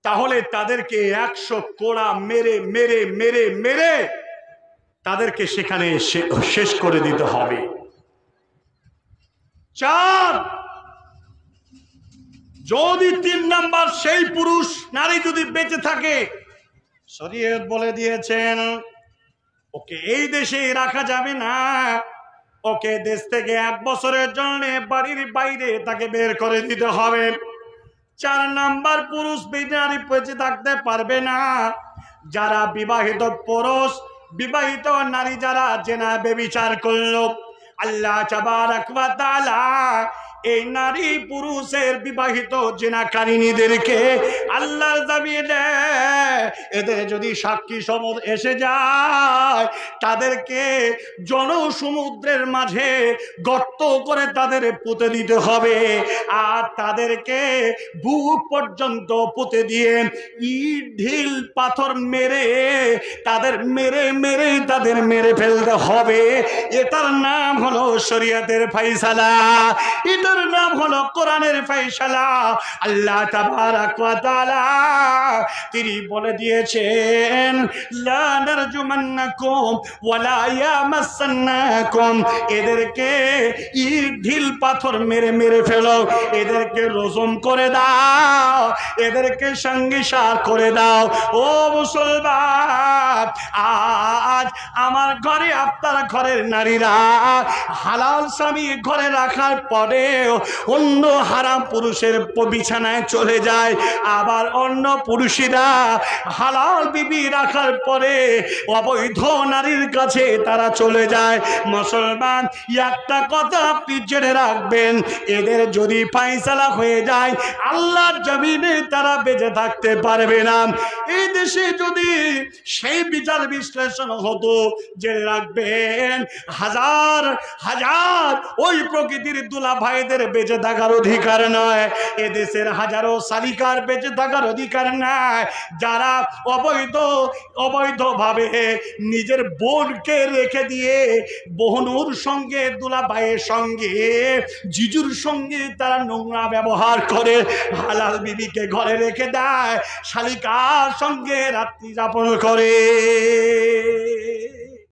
তাহলে তাদেরকে 100 কোড়া মেরে মেরে মেরে মেরে তাদেরকে সেখানে শেষ করে দিতে হবে। 4, যদি 3 নাম্বার সেই পুরুষ নারী যদি বেঁচে থাকে, শরীয়ত বলে দিয়েছেন ওকে এই দেশে রাখা যাবে না, ওকে দেশ থেকে 1 বছরের জন্য বাড়ির বাইরে তাকে বের করে দিতে হবে। 4 নাম্বার পুরুষ নারী বেঁচে থাকতে পারবে না। যারা বিবাহিত পুরুষ, বিবাহিত নারী যারা জেনা ব্যভিচার করলো, আল্লাহ তাবারক ওয়া তাআলা এই নারী পুরুষের বিবাহিত জেনাকারিনীদেরকে আল্লাহর জমিনে এদের যদি সাক্ষী সমুদ্র এসে যায় তাদেরকে জনসমুদ্রের মাঝে গর্ত করে তাদের পুঁতে দিতে হবে, আর তাদেরকে বুক পর্যন্ত পুঁতে দিয়ে ইট ঢিল পাথর মেরে তাদের মেরে ফেলতে হবে। এটার নাম হলো শরীয়তের ফয়সালা, এটার নাম হলো কোরআনের ফয়সালা। আল্লাহ তাবারক ওয়া তাআলা তিনি বলে দিয়েছেন লা নারজুমান্নাকুম ওয়ালা ইয়ামাসান্নাকুম, এদেরকে ইট ঢিল পাথর মেরে মেরে ফেলো, এদেরকে রজম করে দাও, এদেরকে সংগীসার করে দাও। ও মুসলমান, আজ আমার ঘরে আপনার ঘরের নারীরা হালাল স্বামী ঘরে রাখার পরে অন্য হারাম পুরুষের বিছানায় চলে যায়, আবার অন্য পুরুষেরা হালাল বিবি রাখার পরে অবৈধ নারীর কাছে তারা চলে যায়। মুসলমান, একটা কথা আপনি জেনে রাখবেন, এদের যদি ফায়সালা হয়ে যায় আল্লাহর জমিনে তারা বেঁচে থাকতে পারবে না। এই দেশে যদি সেই বিচার বিশ্লেষণ হতো, জেনে রাখবেন হাজার হাজার ওই প্রকৃতির দুলা ভাইদের বেঁচে থাকার অধিকার নয়, এদেশের হাজারো শালিকার বেঁচে থাকার অধিকার নাই, যারা অবৈধভাবে নিজের বোনকে রেখে দিয়ে বহনুর সঙ্গে, দুলা ভাইয়ের সঙ্গে, জিজুর সঙ্গে তারা নোংরা ব্যবহার করে, হালাল বিবিকে ঘরে রেখে দেয়, শালিকার সঙ্গে রাত্রি যাপন করে।